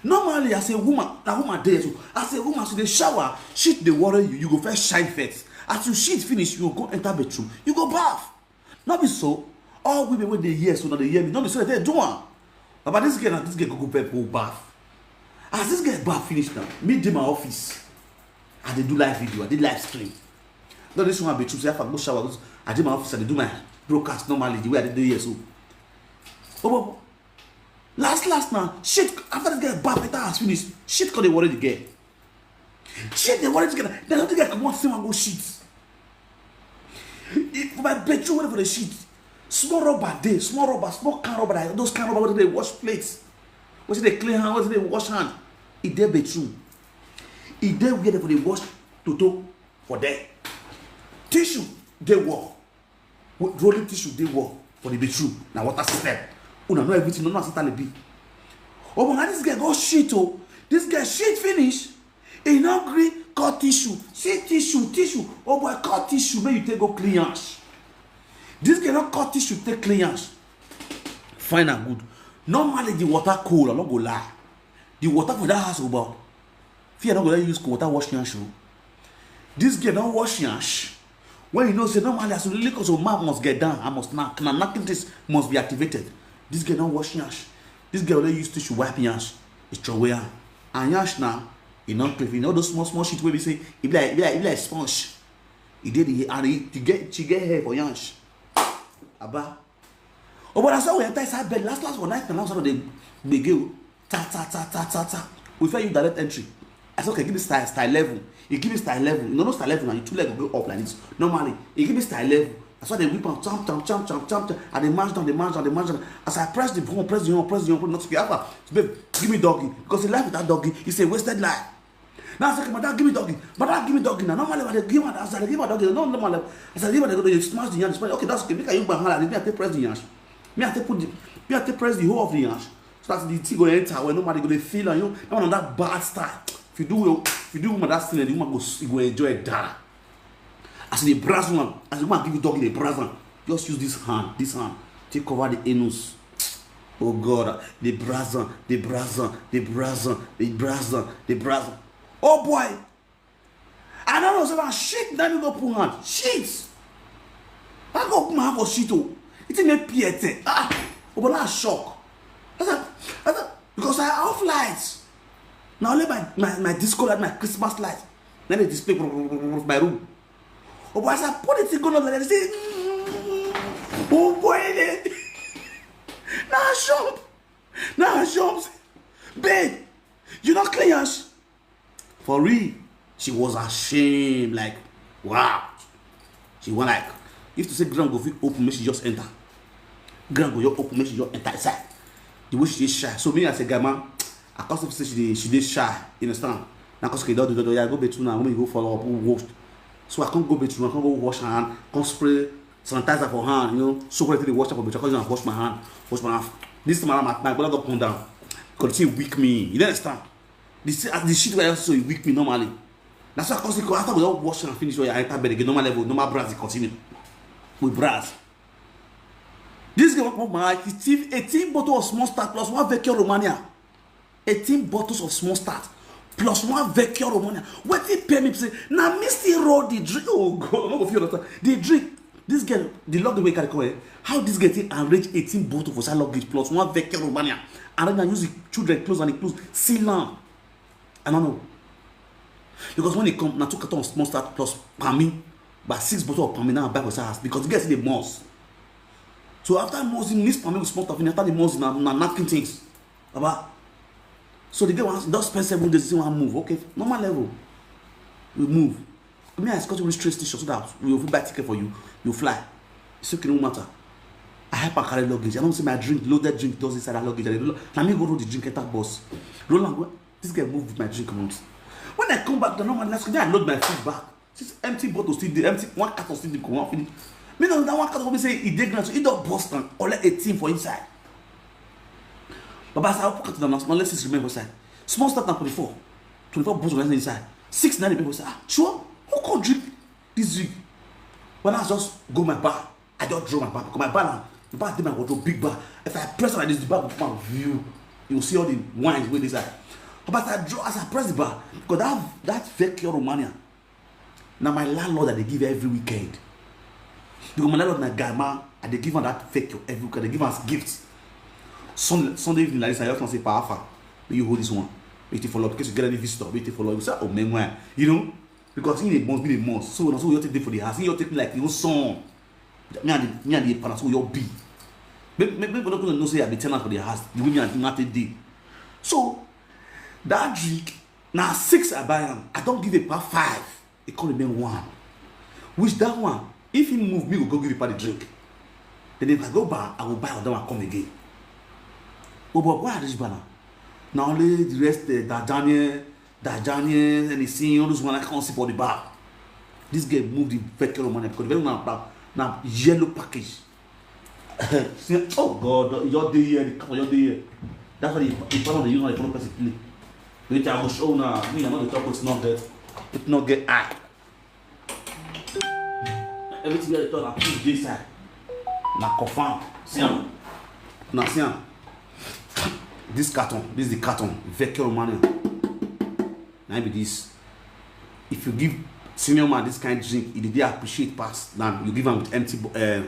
Normally, I say woman there too. I say woman so they shower, shit they worry you. You go first shine first. As you shit finish, you go enter bedroom. You go bath. Not be so. all women when they hear so now they hear me. Don't they say they do one. But this girl go people bath. As this girl bath finish now, me do my office. I dey do live video, I did live stream. No, this one be true. Say if I go shower, I did my office, I dey do my broadcast normally the way I did do here so. Oh, last now, shit after this girl bath after has finished, shit cause they worry the girl. Shit they worry the girl. Then the girl come on see and go shit. If my bedroom wait for the shit. Small rubber day, small can rubber, those can rubber where they wash plates. Where they clean hand, where they wash hand. It there bedroom. It there where they wash toto for there. Tissue, they work. Rolling tissue, they work for the bedroom. Now water system. Una know everything, no know be. Oh, but this guy go shit oh. This guy shit finish. He not agree, cut tissue. Say tissue. Oh boy, cut tissue, make you take go clean hands. This guy not cut tissue, take clean hands. Fine and good. Normally the water cold, I'm not go lie. The water for that house about. If you not gonna use water wash your hands. This guy don't wash your hands. When you know say normally as the liquor so map must get down, I must knock. Now knocking this must be activated. This guy don't wash your hands. This guy only use tissue wipe your hands. It's your way. And your hands now, you not clean. You know those small shit where we say it be like sponge. He did it and she get hair for your hands. Aba. Oh, but that's how we enter inside bed. Last one night, and now they go ta. We find you direct entry. I said, okay, give me style level. You give me style level. You know style level now. You two legs go up like this. Normally, you give me style level. That's why they whip on champ, and they march down. As I press the button, press the on, not to be after. So, babe, give me doggy because the life without doggy is a wasted life. Now I said, madam, give me doggy. Madam, give me doggy. Now normally when they give my, I said, give my doggy. No, normally, I said, give my doggy. You smash the yarn. Okay, that's okay. Make you bang hand. Me I take press the yarn. Me I take press the whole of the yarn. So that the tea go enter when nobody go they feel on you. Now on that bad style. If you do woman that thing, the woman go enjoy it. As the brass one, as the woman give you doggy the brass one, just use this hand. Take cover the anus. Oh God, the brass one. Oh boy! I don't know, so that shit, then you go put hand. Shit! I go put my hand for shit, oh. It ain't piety. Oh, but that's shock. I said, because I off lights. Now only my disco light, my Christmas light. Then they display my room. Oh, but as I put it going on like that, they say, oh boy, now jump. Babe, you not clean yours. For real, she was ashamed, like, wow. She went like, if to say grand go fit open, she just enter. Grand go just open, she just enter inside. The way she is shy. So me as a guy man, I can't say she did shy, you understand? Now cause okay, yeah, go bathroom now, when you go follow up, wash. So I can't go bathroom, I can't go wash her hand, can't spray sanitizer for hand, you know, so quickly wash up because I wash my hand. This time my brother got come down. Because she weak me, you understand? The shit where also weak me normally. That's why because after we all wash and finish, we enter bed again, normal level, normal brass continue. With brass. This guy went my 18 bottles of small start plus 1 Vecchio Romania. 18 bottles of small start plus 1 Vecchio Romania. What he pay me say, now me still roll the drink. Oh God, I'm not gonna feel that. The drink. This girl, the luggage way carry come. How this guy take arrange 18 bottles for that luggage plus 1 Vecchio Romania. And then I use the children clothes and the clothes seal on. I don't know. Because when it come, now 2 cartons of small start plus Pami, but 6 bottles of Pami now back with house because the guy see the mouse. So after mousing, this Pami with small stuff, after the mousing, now napkin things. About. So the guy wants just spend 7 days to move. Okay, normal level. We move. Me, I got to reach train station so that we will buy ticket for you. You fly. It's okay, no matter. I help her carry luggage. I don't see my drink, loaded drink does inside that luggage. Let me go roll the drink at that bus. Roland, this guy moved with my drink once. When I come back, the normal last day I load my food back. This empty bottle still there, empty 1 carton still there, come on, finish. Me know that 1 carton will say it dey grand, so it don't bust and or let 18 for inside. But as I put it down, now let's just remember inside. Small start now 24 bottles inside. 6 9 people say, sure, who can drink this drink? When I just go my bar, I just draw my bar because my bar now, the bar did my wardrobe big bar. If I press like this, the bar will come out view. You will see all the wines with this side. But as I press the bar, because that Vecchio Romania, now my landlord that they give every weekend. Because my landlord na guy man, and they give her that fake every week. They give us gifts. Sunday evening like this, I just want to say, Powerful, may you hold this one. Wait to follow because you get any visitor. Wait to follow. You say, Umenwan, you know, because he must be the most. So you take for the house. You take like your son. Me and the partner, so you be. Maybe people don't know say I be tenant for the house. You will not take day. So that drink now 6 I buy him. I don't give a part 5. It can't remain 1. Which that one, if he move me, will go give a part the drink. Then if I go back, I will buy another one come again. Oh, but why this banner? Now only the rest, Daniel, and the senior, all those one I can't see for the bar. This guy moved the vehicle money because the vehicle now yellow package. Oh God, you're there, you're there. That's why you follow the union, you follow person play. Wait, I will show now. Me, I'm not the top, it's not that. It's not get eye. Everything you are talking about this side. Now confirm. See now see this carton, this is the carton, vehicle money. Now be this. If you give senior man this kind of drink, he did appreciate past. Now you give him with empty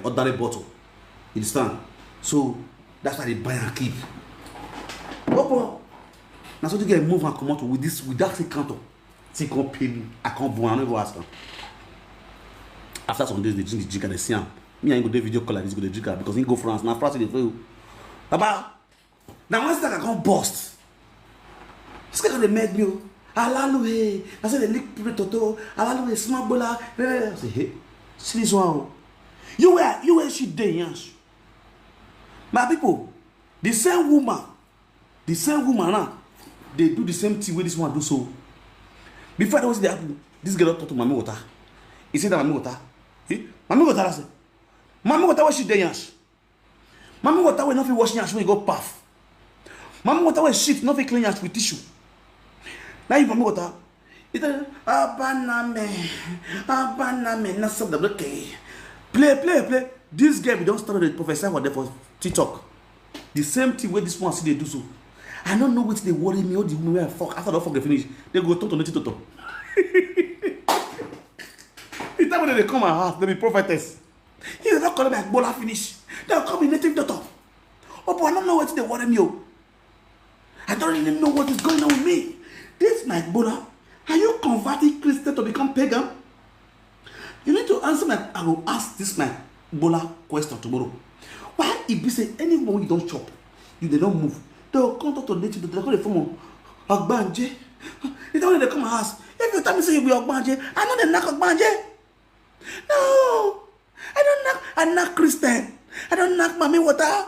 ordinary bottle. You understand? So that's why they buy and keep. Now so you get move and come out with this with that carton. See, can't pay me. I can't buy. I don't go ask them. After some days they drink the drink and they see him. Me I go do video call like this go the drink because he go France. Now France they play. Baba. Now once that I can't bust. This guy they make me. Alaluhe. I say they lick toto. Alaluhe small bola. I say hey, see this one. You were she day yes. My people, the same woman now, they do the same thing where this one do so. Before that was the apple, this girl talk to Mami Water. He said that Mami Water. Mami Water I say. Mami Water was she day yes. Mami Water will not be washing hands when you go puff. Mami Water will shift, not be clean hands with tissue. Now you Mami Water. It abaname, na sub the block. Play. This guy we don't start the professor for them for TikTok. The same thing where this one see they do so. I don't know what they worry me or the woman where fuck after the fuck they finish. They go talk to native toto. The time when they come and ask, they be prophetess. He don't call them like bola finish. They'll come in native toto. Oh, but I don't know what they worry me. I don't even know what is going on with me. This Mike Bola, are you converting Christian to become pagan? You need to answer my. I will ask this Mike Bola question tomorrow. Why if you say anyone you don't chop, you they don't move, they will come to native, they call the form of Ogbanje. It's only they come and ask. If you tell me say you be Ogbanje, I know they knock Ogbanje. No, I don't knock. I knock Christian. I don't knock Mami Water.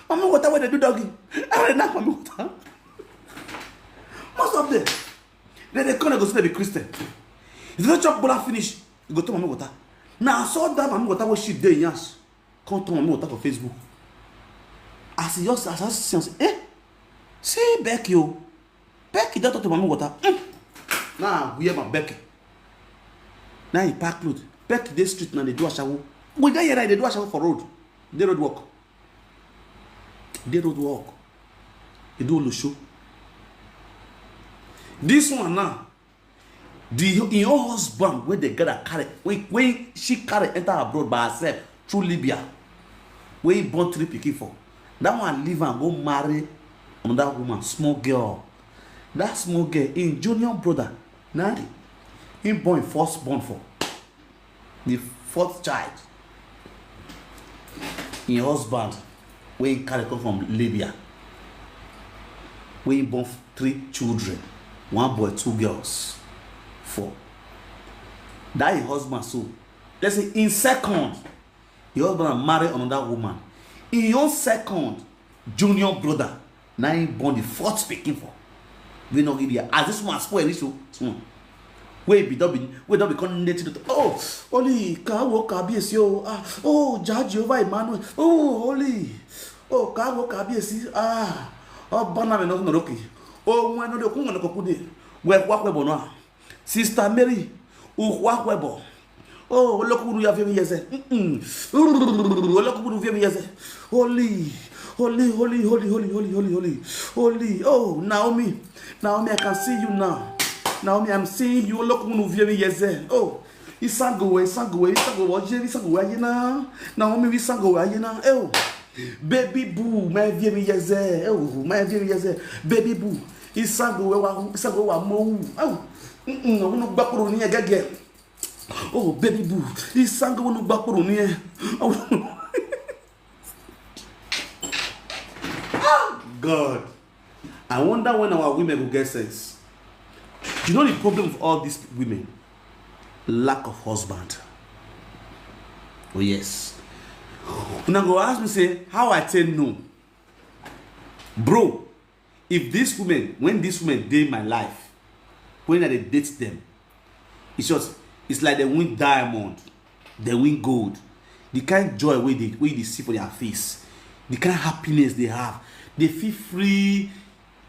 Mami Water where they do doggy. I don't knock Mami Water. Most of them, they come and go say they be Christian. If you don't chop Bola finish, you go to Mami Water. Now I saw that Mami Water was shit there, yes. Come to Mami Water for Facebook. As he just say, see Becky, Becky don't talk to Mami Water. Now we have my Becky. Now he pack clothes. Becky this street now they do a shower. We don't hear they do a shower for road. They road walk. They do a show. This one now. In your husband when they get a carry when she carry enter abroad by herself through Libya, where he born 3 pikin for. That one leave and go marry another woman, small girl. That small girl in junior brother. Now he born first born for the 4th child. In your husband when he carry come from Libya, where he born 3 children, 1 boy, 2 girls. 4. That your husband so. Let's say in second, your husband marry another woman. In your second, junior brother, now he born the 4th speaking for. We not give you as this one spoil this one. We don't become native. Oh, holy Kawo Kabiesi. Oh, Judge Jehovah Emmanuel. Oh, holy. Oh, Kawo Kabiesi. Oh, Bonam no Roki. Oh, when no Kunga no Kokude. Where walk webono. Sister Mary, walk webo. Oh, look who you have here, yes. Look who you have here, holy. Oh, Naomi, I can see you now. Naomi, I'm seeing you. Look who you have here, yes. Oh, Isango, ayena. Naomi, Isango, ayena. Oh, baby boo, my dear Yaze. Oh, my dear Yaze. Baby boo, Isango, mo. Oh, no bakuruni again. Oh, baby boo, Isango, no bakuruni. Oh, God. I wonder when our women will get sense. You know the problem with all these women? Lack of husband. Oh yes. Now go ask me, say, how I tell no? Bro, if this woman, when this woman did my life, when I date them, it's like they win diamond, they win gold. The kind of joy they see for their face, the kind of happiness they have, they feel free.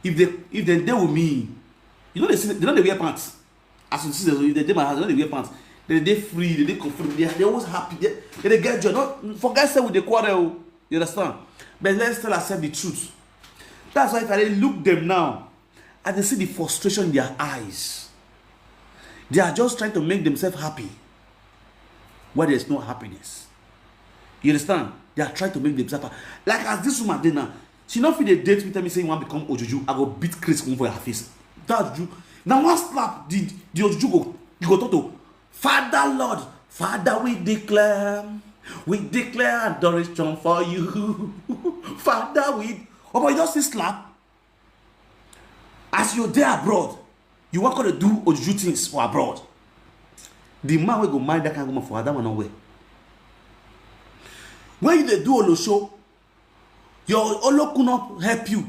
If they deal with me, you know they wear pants. As you see, if they deal my house, they wear pants. They free, they comfortable, they always happy. They get joy. Not for guys say with the quarrel. You understand? But let's tell ourselves the truth. That's why if I look them now, I can see the frustration in their eyes. They are just trying to make themselves happy, where there's no happiness. You understand? They are trying to make themselves happy. Like as this woman did now. She not feel the date with me saying you want to become Ojuju. I go beat Chris for her face. That's you. Now one slap the Ojuju go. You go talk to Father Lord. Father, we declare adoration for you. Father, oh boy, you just see slap. As you're there abroad, you want to do Ojuju things for abroad. The man will go mind that kind of woman for that one away. When you do all show. Your Olo could not help you.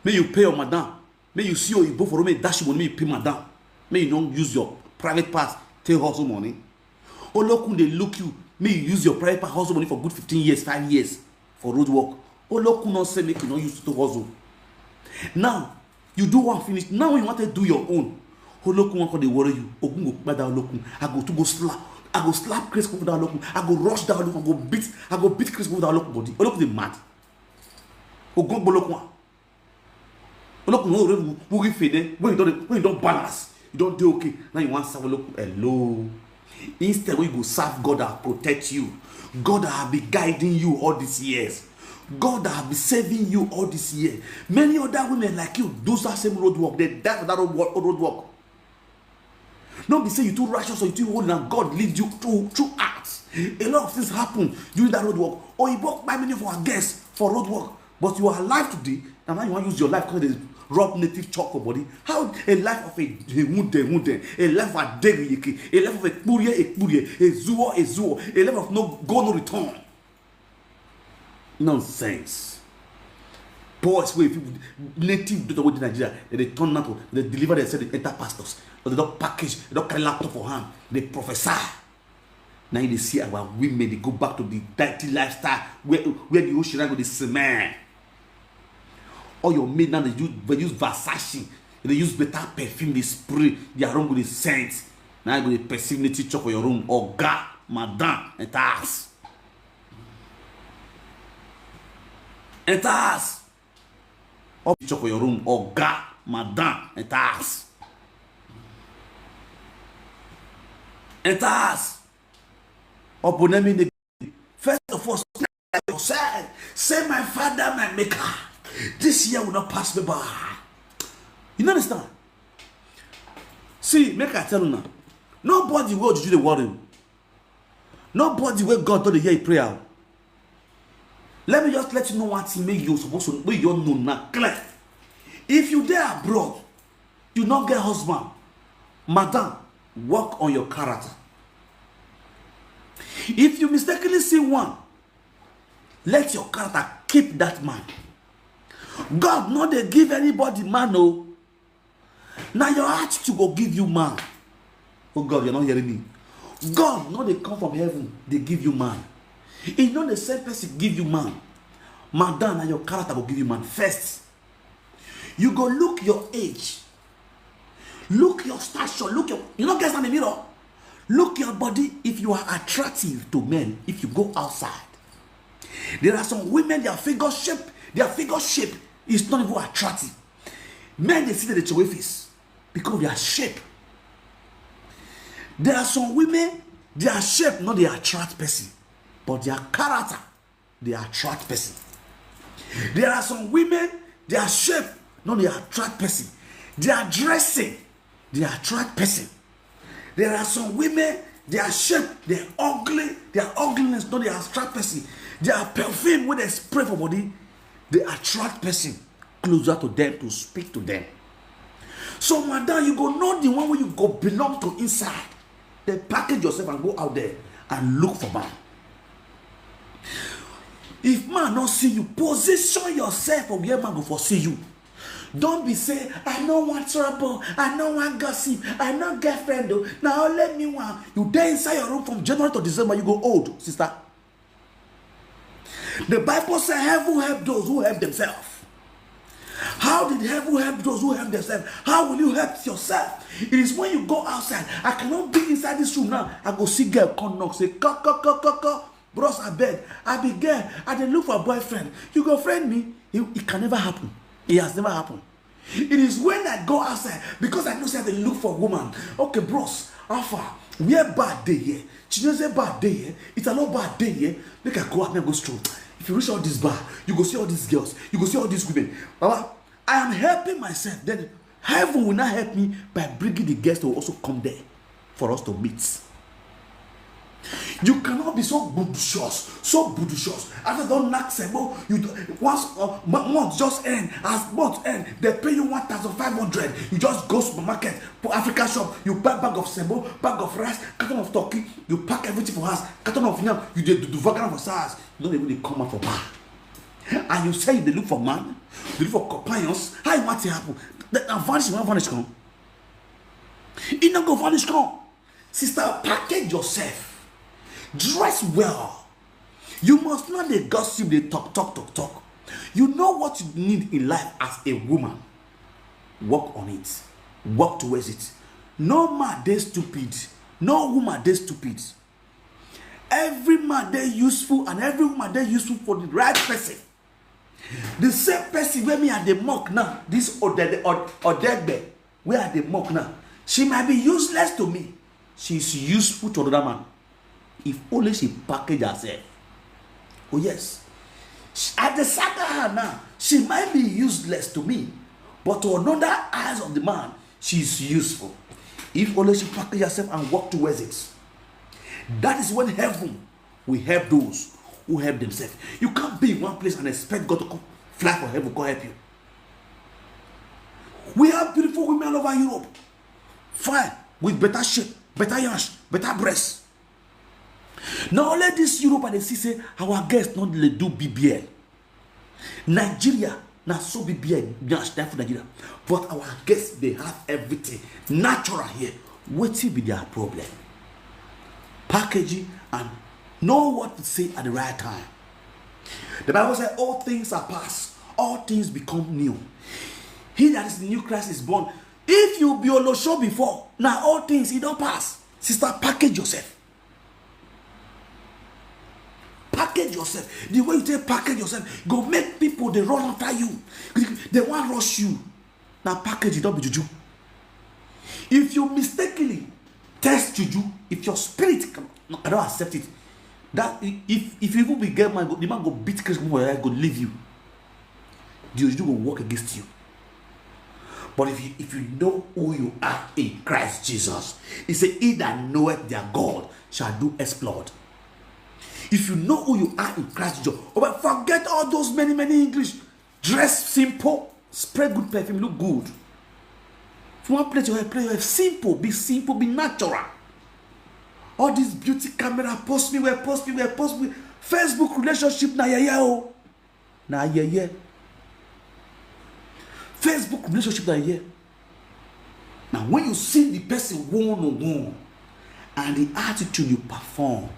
May you pay your madam. May you see your Igbo for me dash money. May you pay madam. May you don't use your private pass. Take hustle money. Olo could they look you. May you use your private pass hustle money for good 15 years, 5 years for road work. Olo could not say make you not use to hustle. Now you do one finish. Now when you want to do your own, Olo could want to worry you. Ogun go bad Olo could. I go to go slap. I go slap Chris over that Olo. I go rush that Olo. I go beat Chris over that Olo body. Olo could mad. Ogun bolokwa. Olokun no we fede when you don't balance, you don't do okay. Now you want serve Olokun. Hello. Instead when you go serve God that protect you, God that have been guiding you all these years, God that have been saving you all this year. Many other women like you do that same road work. They die for that road work. Don't be saying you too righteous or you too holy and God leads you through acts. A lot of things happen during that road work. Or you walk by many of our guests for road work. But you are alive today, and now you want to use your life because there's rob native chalk for body. How a life of a wounded, a life of a deggy, a life of a purie, a zuo, a life of no return. Nonsense. Boys, where people native do the way in Nigeria, they turn NATO, they deliver themselves, they enter pastors, but they don't package, they don't carry laptop for hand, they prophesy. Now they see our women, they go back to the dirty lifestyle where the ocean go the cement. All your men now they use Versace, they use better perfume, they spray their room with the scent. Now you go the perfume the teacher for your room, or God, madam, and ass. And ass. Or teacher for your room, or God, madam, and ass. And ass. First of all, say my father, my maker. This year will not pass me by. You understand? See, make I tell you now. Nobody will do the worry. Nobody will God do the year prayer. Let me just let you know what he make you supposed to make you know now. Clear. If you there abroad, you not get husband. Madam, work on your character. If you mistakenly see one, let your character keep that man. God not they give anybody man, no. Now your attitude will give you man. Oh God, you're not hearing me. God not they come from heaven, they give you man. It's not the same person give you man. Madam, and your character will give you man. First, you go look your age, look your stature, look your, you know, guys on the mirror. Look your body if you are attractive to men. If you go outside, there are some women, their figure shape is not even attractive. Men, they see that it's your face because of their shape. There are some women, their shape not they attract person, but their character they attract person. There are some women, their shape not they attract person, their dressing they attract person. There are some women, their shape, their ugliness not they attract person. Their perfume when they spray for body, they attract person closer to them to speak to them. So madam, you go know the one where you go belong to inside. Then package yourself and go out there and look for man. If man not see you, position yourself for where man go for see you. Don't be say, I don't want trouble, I don't want gossip, I don't get friend though. Now let me want. You there inside your room from January to December, you go old, sister. The Bible says heaven help those who help themselves. How did heaven help those who help themselves? How will you help yourself? It is when you go outside. I cannot be inside this room now. I go see girl come knock, say, ko. Bros, I beg. I be girl. I dey look for a boyfriend. You go friend me. It can never happen. It has never happened. It is when I go outside because I know say I dey look for a woman. Okay, bros, how far? Where bad day here? She knows a bad day here. It's a lot bad day here. Make I go out and go stroll. If you reach all this bar, you go see all these girls, you go see all these women. Baba, I am helping myself. Then heaven will not help me by bringing the guests to also come there for us to meet. You cannot be so boudicious. After don't knock sebo, you once month just end. As month end, they pay you 1,500. You just go supermarket, for Africa shop. You buy bag of sebo, bag of rice, carton of turkey. You pack everything for us. Carton of yam. You do vagrant for SARS. You don't even come out for bar. And you say they look for man, they look for companions. How you want to happen? That vanish come. It not go vanish come. Sister, package yourself. Dress well. You must not dey gossip, dey talk. You know what you need in life as a woman. Work on it. Work towards it. No man dey stupid. No woman dey stupid. Every man dey useful and every woman dey useful for the right person. The same person where me at the mock now, this Odegbe, where at the mock now, she might be useless to me. She is useful to another man. If only she package herself. Oh yes. At the side of her now, she might be useless to me. But to another eyes of the man, she is useful. If only she package herself and walk towards it. That is when heaven will help those who help themselves. You can't be in one place and expect God to come fly for heaven, go help you. We have beautiful women all over Europe. Fine. With better shape, better yash, better breasts. Now only this Europe and they see say our guests not do BBL. Nigeria now so BBL yash there for Nigeria. But our guests they have everything natural here. What will be their problem? Packaging and know what to say at the right time. The Bible says all things are past, all things become new. He that is the new Christ is born. If you be on show before, now all things it don't pass. Sister, package yourself. Package yourself. The way you take package yourself, go make people they run after you. They want to rush you. Now package it, don't be juju. If you mistakenly test juju, if your spirit I don't accept it. That if you even be get man, the man go beat Chris go leave you. The juju will work against you. But if you know who you are in Christ Jesus, he said, he that knoweth their God shall do exploit. If you know who you are in Christ Jesus, but forget all those many English. Dress simple, spray good perfume, look good. If you want to play your simple, be natural. All this beauty camera, post me. Facebook relationship, na yeah. Facebook relationship that year. Now when you see the person one-on-one and the attitude you perform,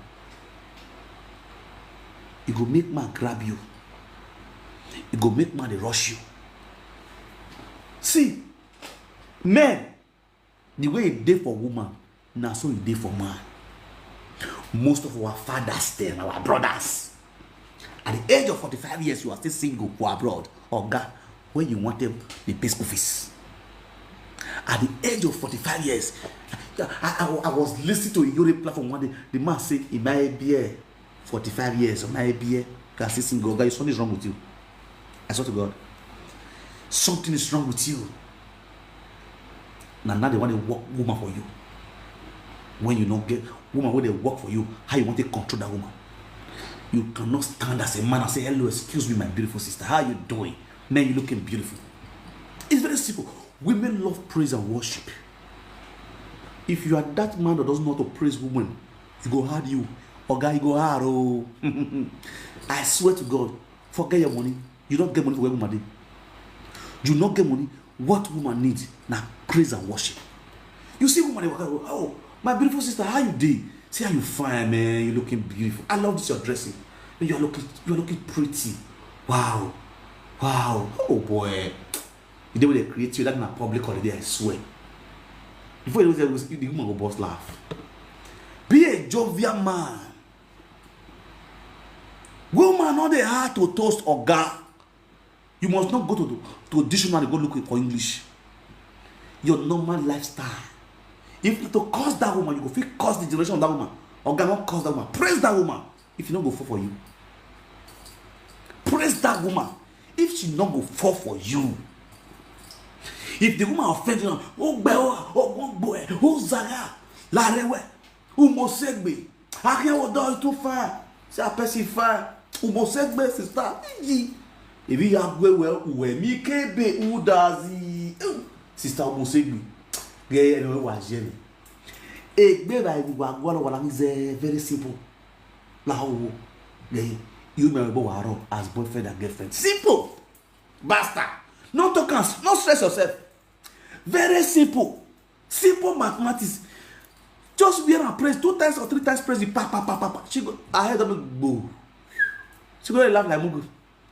it go make man grab you. It go make man rush you. See, men, the way it did for woman, now so it did for man. Most of our fathers then, our brothers, at the age of 45 years, you are still single for abroad or God. When you want them, they pay school fees. At the age of 45 years, I was listening to a Yuri platform one day. The man said, "It might be 45 years, or might be can see single guy. Something is wrong with you." I swear to God, something is wrong with you. Now they want to work woman for you. When you don't get woman, when they work for you, how you want to control that woman? You cannot stand as a man and say, "Hello, excuse me, my beautiful sister. How are you doing? Man, you looking beautiful." It's very simple. Women love praise and worship. If you are that man that doesn't know how to praise women, you go hard you. Or guy, you go hard. Oh, I swear to God, forget your money. You don't get money for where woman did. You not get money. What woman needs now, praise and worship. You see woman, they walk out, "Oh, my beautiful sister, how you doing? See how you fine, man. You looking beautiful. I love this your dressing. You're looking pretty. Wow, wow. Oh boy, the day when they create you, that's not public holiday. I swear. Before you know the woman will bust laugh. Be a jovial man. Woman not the hard to toast or ga. You must not go to dictionary go look for English. Your normal lifestyle. If you to curse that woman, you go feel curse the generation of that woman. Or God not curse that woman. Praise that woman. If you not go fall for you. Praise that woman. If she not go fall for you. If the woman offends you, oh boy, oh zaga, la rewe, umosegbe, akewo do too far. Say a person far, umosegbe sister. If you have well, mi kebe udazi, sister umosegbe. Get anyway was Jenny. Egbe by Wagwala is very simple. Lao, you remember Waro as boyfriend and girlfriend. Simple, bastard. No talk, no stress yourself. Very simple. Simple mathematics. Just wear and praise 2 times or 3 times praise the pa. She go ahead of me boo. She go laugh like Mugu.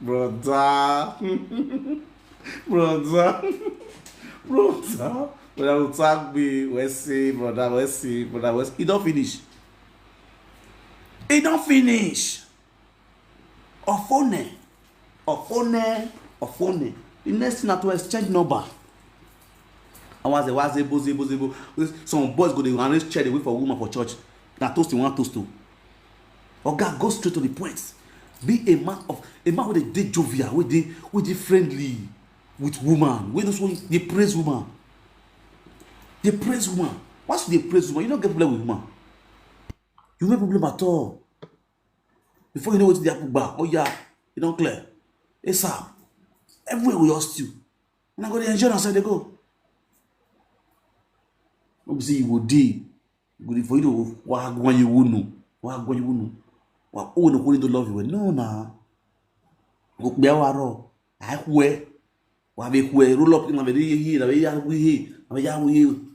Brother. Brother will tag me. Let's see, brother. It don't finish. It don't finish. Ophone. The next thing to exchange number. And was able. Some boys go to arrange chair away for a woman for church. Now toast you want toast to. Or God go straight to the point. Be a man with a day jovial, with the friendly, with woman. With those one, they praise woman. They praise woman. Once they praise woman, you don't get problem with woman. You don't have problem at all. Before you know what they are back, oh yeah, you don't clear. It's up. Everywhere we lost you. And I go to enjoy and say they go. Obviously you will do. Good for you to when you won't know. Why only to love you? No, nah. Go be our raw. I wear. Why be roll up in my here,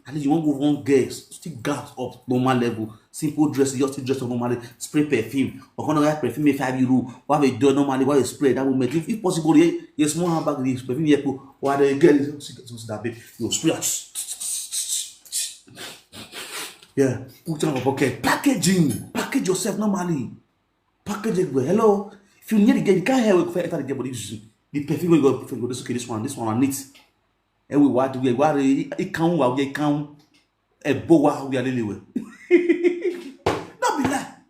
at least you won't go wrong girls. Still gas up normal level. Simple dress, just still dress up normally. Spray perfume. Or when I perfume may 5 euro. What they do normally, what you spray that will make if possible, you small handbag, the perfume you what the girl is that big. You spray. Yeah, put on a pocket. Packaging. Package yourself normally. Package it well. Hello. If you need to get, you can't help it for the body. The perfume you go this okay, this one I need. And we what it count a boa we are dealing with. Not be that.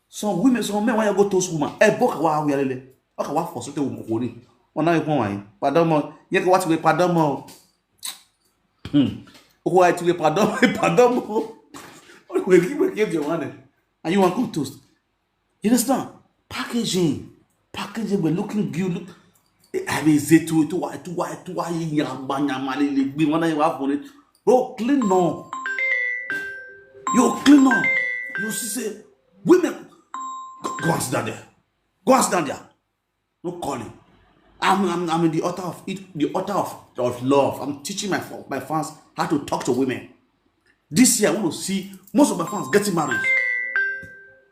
Some women, some men, why you go to woman? A book while we are really. Okay, what for certain woman holding? One now you come wine. Pardon me. You can watch me, pardon me. Why to be pardon me? We give your money. And you want to toast. You understand? Packaging. We're looking good. I mean, say to why bro, clean now. You clean now. You see, say, women, go and sit down there. Go and sit down there. No calling. I'm in the author of it, the author of love. I'm teaching my fans how to talk to women. This year, I want to see most of my fans getting married.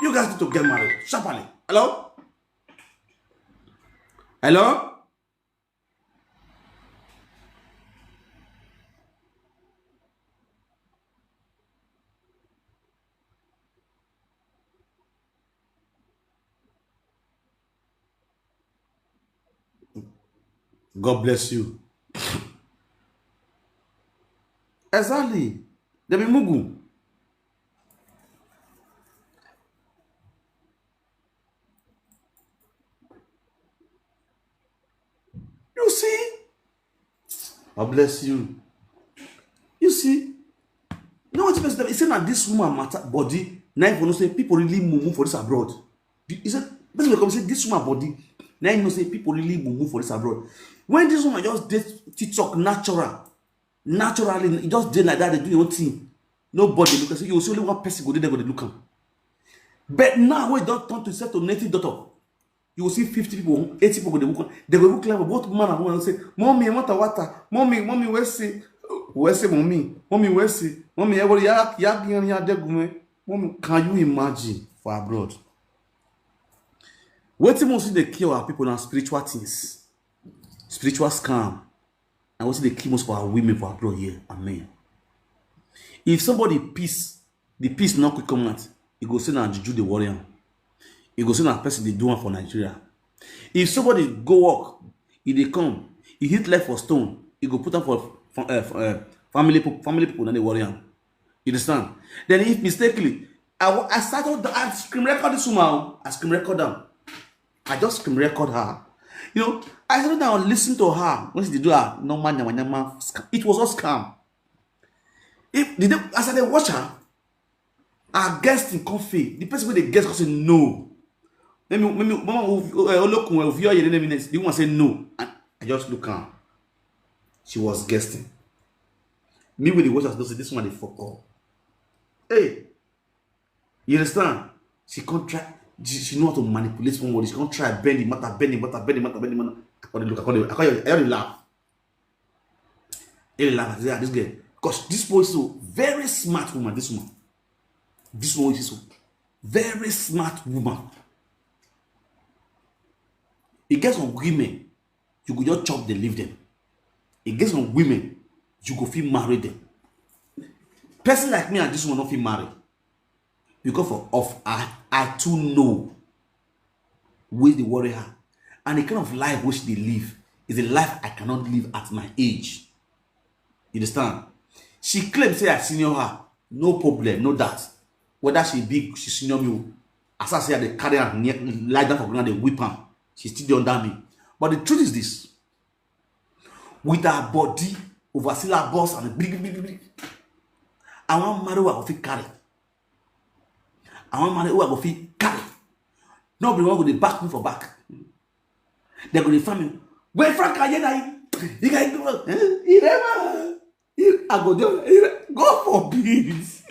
You guys need to get married. Sharply. Hello? Hello? God bless you. Exactly. They be mugu. You see? God bless you. You see? You know what the person is saying that this woman matter body. Now if you say people really move for this abroad. He said, basically come say this woman body. Now you know say people really move for this abroad. When this woman just did TikTok naturally, it just did like that, they do your own thing. Nobody look and say you see only one person go there, they go to look am. But now when don't turn to set to native daughter, you will see 50 people, 80 people go to look. They go look like what man and woman say, mommy, I want water. Mommy, where's it? Where's it, mommy? Mommy, where's it? Mommy, everybody, mommy, can you imagine for abroad? What mostly they kill our people now spiritual things, spiritual scam, and what they kill most for our women for abroad here. Amen. If somebody the peace not quick come out, it go send and juju the warrior. It go send a person they do one for Nigeria. If somebody go work, if they come, he hit left for stone, he go put them for family people and the warrior. You understand? Then if mistakenly, I started I screen record this woman, I screen record them. I just screen record her. You know, I started down listen to her when she did do her normal scam. It was a scam. As I watch her, our guest in coffee, the person with the guest say no. Maybe mama will view your name. The woman say no. And I just look at her. She was guesting. Me with the watchers don't say this one they fuck up. Hey, you understand? She can't try. She know how to manipulate somebody. She can't try bend the matter. I can't laugh. I laugh at this girl. Because this boy is so very smart woman. This one is so very smart woman. It gets on women, you go just chop, they leave them. It gets on women, you go feel married them. Person like me and this one not feel married. Because I too know where the warrior and the kind of life which they live is a life I cannot live at my age. You understand? She claims say I senior her. No problem, no that. Whether she big, she senior me. As I say, they carry her, lie down for ground, they whip her. She's still under me. But the truth is this. With her body, over syllabus and big. I want marry who I go fit carry. I want marry who I go fit carry. Nobody want to back me for back. They're going to find me. Where Frank Ayena? You guys do I go there. Go for beans.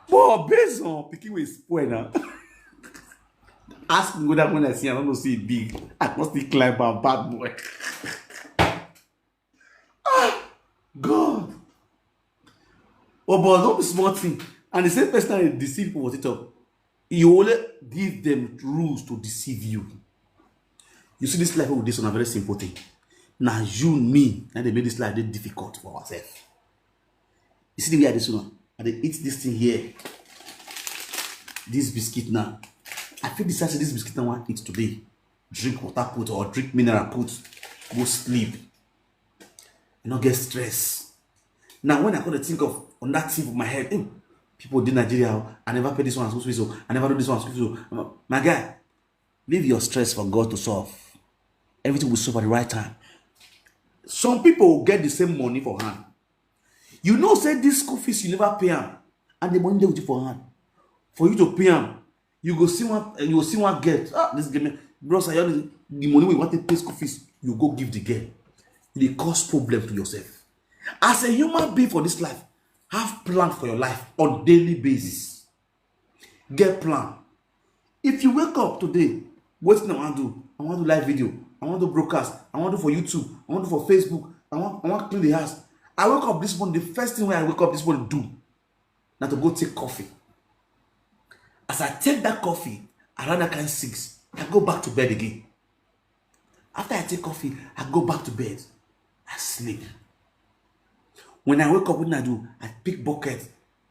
But based on picking with spoil now. Ask me whether when I see I don't see it big. I must be climb a bad boy. God. Oh, but don't be small thing. And the same person that deceive people with it up. You only give them rules to deceive you. You see this life with this on a very simple thing. Now you, me, and they made this life very difficult for ourselves. You see the way I this one? And they eat this thing here. This biscuit now. I feel decide this biscuit I want to eat today. Drink water put or drink mineral put. Go sleep. You not get stress. Now when I got to think of on that tip of my head, people did Nigeria. I never pay this one so I never do this one so. My guy, leave your stress for God to solve. Everything will solve at the right time. Some people will get the same money for hand. You know, say this school fees you never pay them, and the money they with you for hand. For you to pay them, you go see one get. This game, bro, say the money we want to pay school fees, you go give the girl. It cause problem to yourself. As a human being for this life, have plan for your life on daily basis. Get plan. If you wake up today, what do I want to do? I want to do live video. I want to broadcast. I want to do for YouTube. I want to do for Facebook. I want to clean the house. I wake up this morning. The first thing when I wake up this morning do, now to go take coffee. As I take that coffee around that kind 6, I go back to bed again. After I take coffee, I go back to bed. I sleep. When I wake up, what I do? I pick bucket,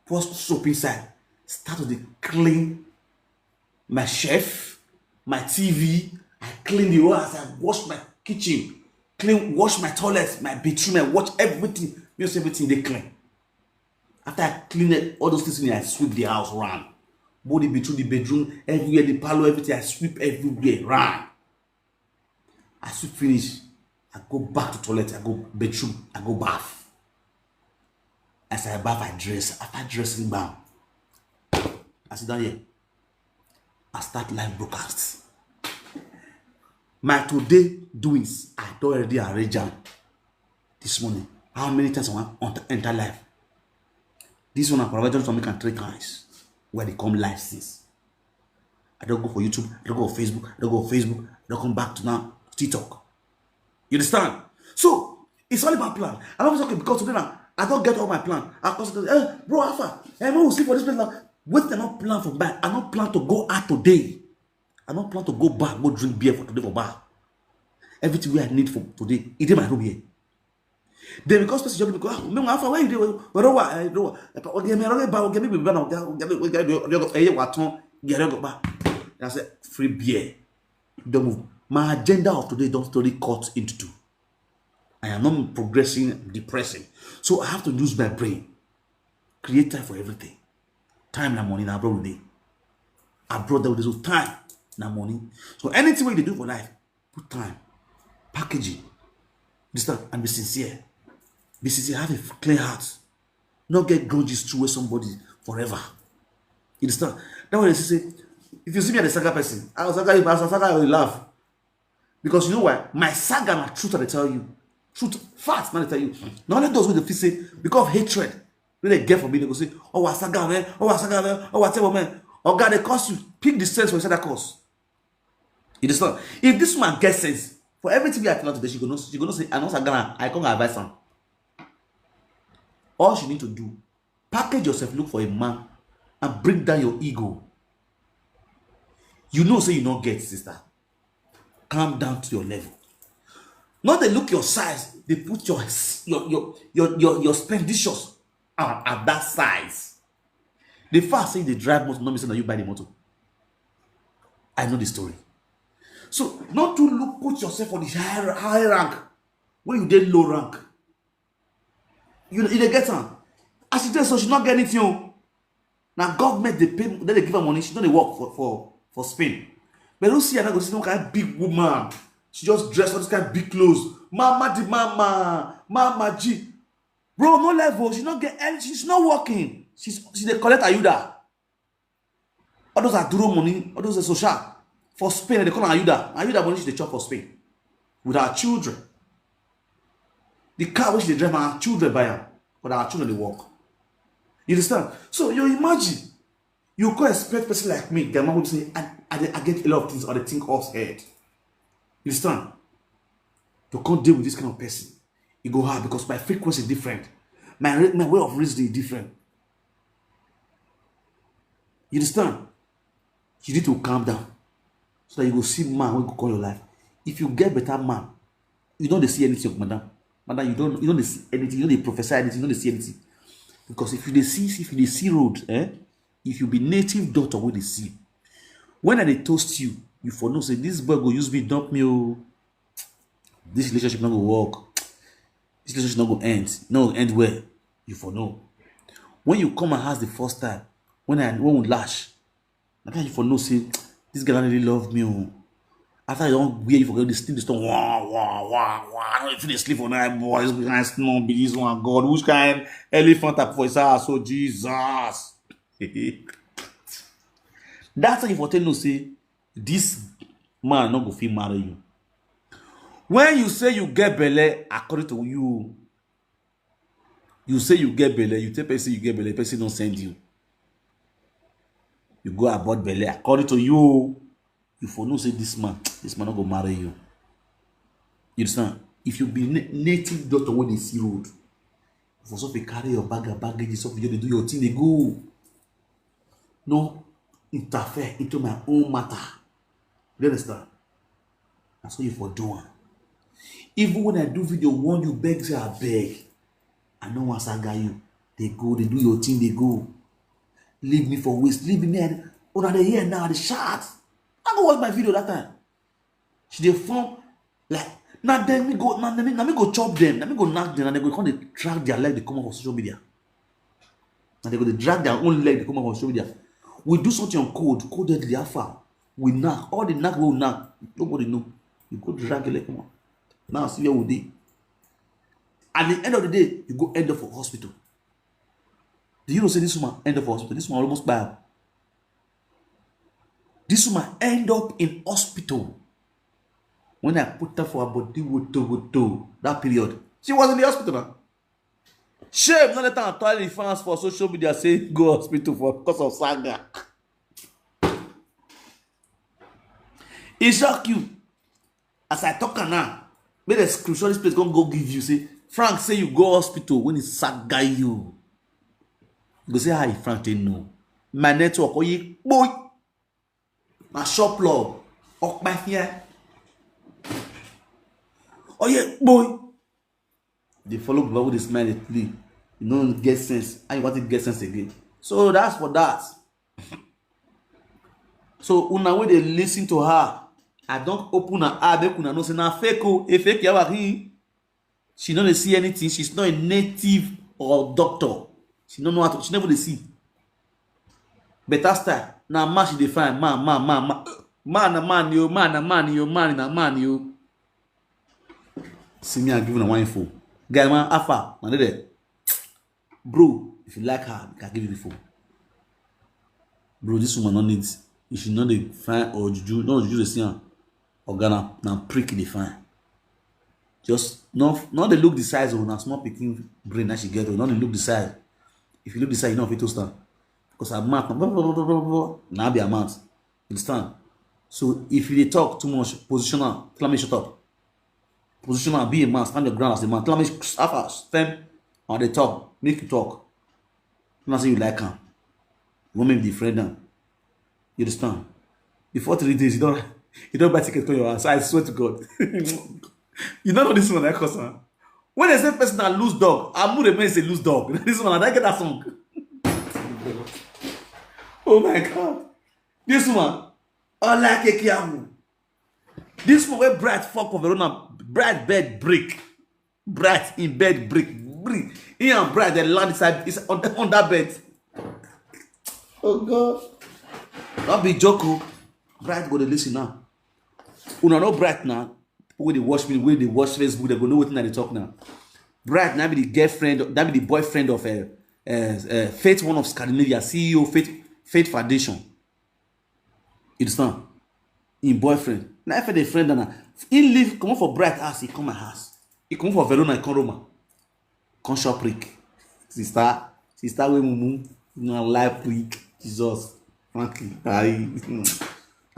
pour soap inside, start to clean my shelf, my TV. I clean the house. I wash my kitchen, wash my toilet, my bedroom. I wash everything. Me say everything they clean. After I clean it, all those things in there, I sweep the house round. Body between the bedroom, everywhere, the parlor, everything, I sweep everywhere round. I sweep finish. I go back to toilet, I go bedroom, I go bath. As I bath, I dress. After dressing down, I sit down here. I start live broadcasts. My today doings, I already arranged them this morning. How many times I want to enter live? This one I provided to make 3 times where they come live since. I don't go for YouTube, I don't go for Facebook, I don't go for Facebook, I don't come back to now TikTok. You understand? So it's all about plan. I'm always okay because today now I don't get all my plan. I consider, bro, Alpha, I will see for this place now. Wait, I don't plan for back. I don't plan to go out today. I don't plan to go back, go drink beer for today for bar. Everything we I need for today, it in my room here. Then because person job go, me Alpha, where you do? I said free beer. Don't move. My agenda of today don't totally cut into 2. I am not progressing, depressing. So I have to use my brain. Create time for everything. Time and money, I brought with me. I brought that with this time and money. So anything you do for life, put time, packaging, and be sincere. Be sincere, have a clear heart. Not get grudges through somebody forever. You understand? That's why they say, if you see me as a saga person, I will laugh. Because you know why? My saga and truth I tell you. Truth, facts, man, I tell you. Not only those who the say, because of hatred, when they get for me, they go say, oh, I saga, man, oh, I saga, man, oh, I tell man. Oh, God, they cost you. Pick the sense for inside that course. You understand? If this man gets sense, for everything we are telling today, she gonna say, I know saga, I can't advise her. All she need to do, package yourself, look for a man, and bring down your ego. You know, say you not get, sister. Calm down to your level. Not they look your size, they put your expenditures at that size. The first say they drive motor, not missing that you buy the motor. I know the story. So not to look, put yourself on the high rank when you did low rank. You get on. As she does, so she not get anything. Now government they pay, then they give her money. She don't work for Spain. But don't see her go see some kind of big woman. She just dressed all this kind of big clothes. Mama G. Bro, no level. She not get any. She's not working. She they collect Ayuda. All those are duro money. All those are social for Spain. They call her Ayuda. Ayuda money she they chop for Spain with our children. The car which they drive, our children buy them, but our children they work. You understand? So you imagine, you could expect person like me, the man would say, I get a lot of things or they think off head. You understand? You can't deal with this kind of person. You go hard because my frequency is different. My way of reasoning is different. You understand? You need to calm down so that you will see man when you call your life. If you get better man, you don't see anything of madam. Madam, you don't see anything, you don't prophesy anything, you don't see anything. Because if you see road, if you be native daughter what they see, when they toast you, you for no say this boy go use me, dump me, oh. This relationship not go work. This relationship not go end. No end where you for no. When you come and ask the first time, when we lash, now you for no say this girl really love me, oh. After I don't wear you forget the sleep, the stone, I don't even sleep for night, boys. I not be this one, God. Which kind elephant up for his ass? Oh, Jesus. That's how you for tell no say this man not go feel marry you. When you say you get belle, according to you, you say you get belle, you tell person you get belle, person don't send you. You go about belle, according to you. You for no say this man not go marry you. You understand? If you be native daughter when they see road, you for so carry your baggage, so you do your thing, they go. No interfere into my own matter. You understand? That's what you for doing. Even when I do video, one you beg, say I beg. I know once I got you, they go, they do your thing, they go. Leave me for waste, leave me there. Oh, now they here now, the shots. I go watch my video that time. She dey form like Now then we go, now me go chop them, now me go knock them, and they go come they drag their leg, they come out on social media. And they go they drag their own leg, they come out on social media. We do something on coded the alpha. We knock, all the knock will knock. Nobody know. You go drag your leg, come on. Now see where we dey. At the end of the day, you go end up for hospital. Do you know say this woman end up for hospital? This woman almost died. This woman end up in hospital. When I put her for her body that period, she was in the hospital now. Shame, not let her tell the fans for social media say go hospital for because of saga. It shock you. As I talk now, make the screenshot this place go give you say Frank say you go hospital when it's saga you. You go say hi Frank they know. My network boy. My shop log up my here. Oh yeah, boy. They follow the Bible, they smile, they play. You don't get sense. And you want to get sense again. So that's for that. So when they listen to her, I don't open her eye, make una know say na fake o, a fake yawa. She don't see anything. She's not a native or doctor. She don't know how to. She never dey see. Better style. Now man she define man yo. See me, I'm giving her one info. Guy, man, Alpha, man, there. Bro, if you like her, I can give you the phone. Bro, this woman don't need. You should not define or juju, no juju the same. Or Ghana, now prick the fine. Just not they look the size of now small picking brain that she get. Not they look the size. If you look the size, you know if it to stand. Because her mouth, now be a mouth. Understand? So if you talk too much, positional, tell me shut up. Positional, be a man, stand your ground as a man. Tell me, stand on the top, make you talk. Not say you like him. You want me to be friend now. You understand? Before 3 days, you don't buy ticket to your house. I swear to God. You don't know this one, that cause, huh? When they say person that lose dog, I'm going to say lose dog. This one, I get that song. Oh my God. This one, I like a kiamu. This one where Bright fuck for Verona. Bright bed break. Bright in bed break. He and Bright they land inside is on that bed. Oh God. Not be Joko. Bright go to listen now. Una know Bright now. When they watch me, when they watch Facebook, they go know what they talk now. Bright now be the girlfriend, that be the boyfriend of Faith, one of Scandinavia, CEO Faith Foundation. You understand? In boyfriend. Now if the friend now, he live come for Bright house, he come my house. He come for Verona, he come Roma. Come shop prick. Sister we mumu. No life prick. Jesus. Frankly.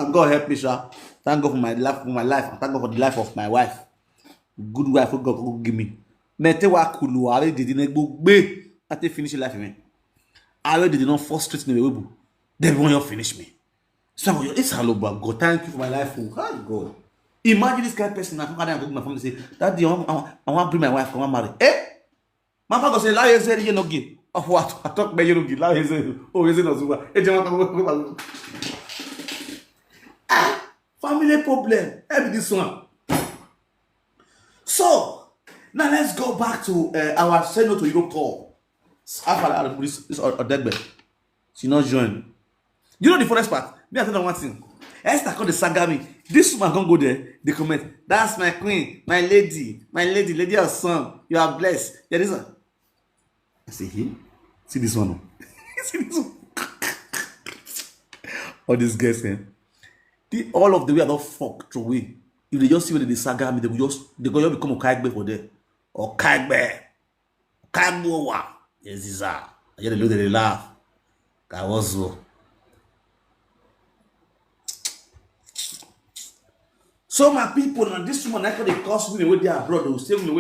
And God help me, sir. Thank God for my life. And thank God for the life of my wife. Good wife God will give me. Mete wa kulu. I did not go big. I take finish life me. I did not frustrate me. They want you finish me. So it's hello, but God, thank you for my life. Oh God. Imagine this kind of person. I come to my family say, Daddy, I want to bring my wife. I want to marry. My father say, "La is you no give." Of what? I talk about you no give. La is oh is no zuba. Family problem. Every this one. So now let's go back to our send to Europe call. After this or dead she not join. You know the funniest part? Me I tell them one thing. Esther called the Sagami. This woman can't go there. They comment, that's my queen, my lady, lady of song. You are blessed. Yeah, this one. I say, hey, see this one. See this one. All these guys, all of the way are not fucked away. If they just see where they Sagami, they go just become a kaigbe for them. Or kaigbe. Kaigbowa. Yes, this are. I hear they laugh. I was so. So my people, and this woman actually cost me the way they are abroad, they will save me away.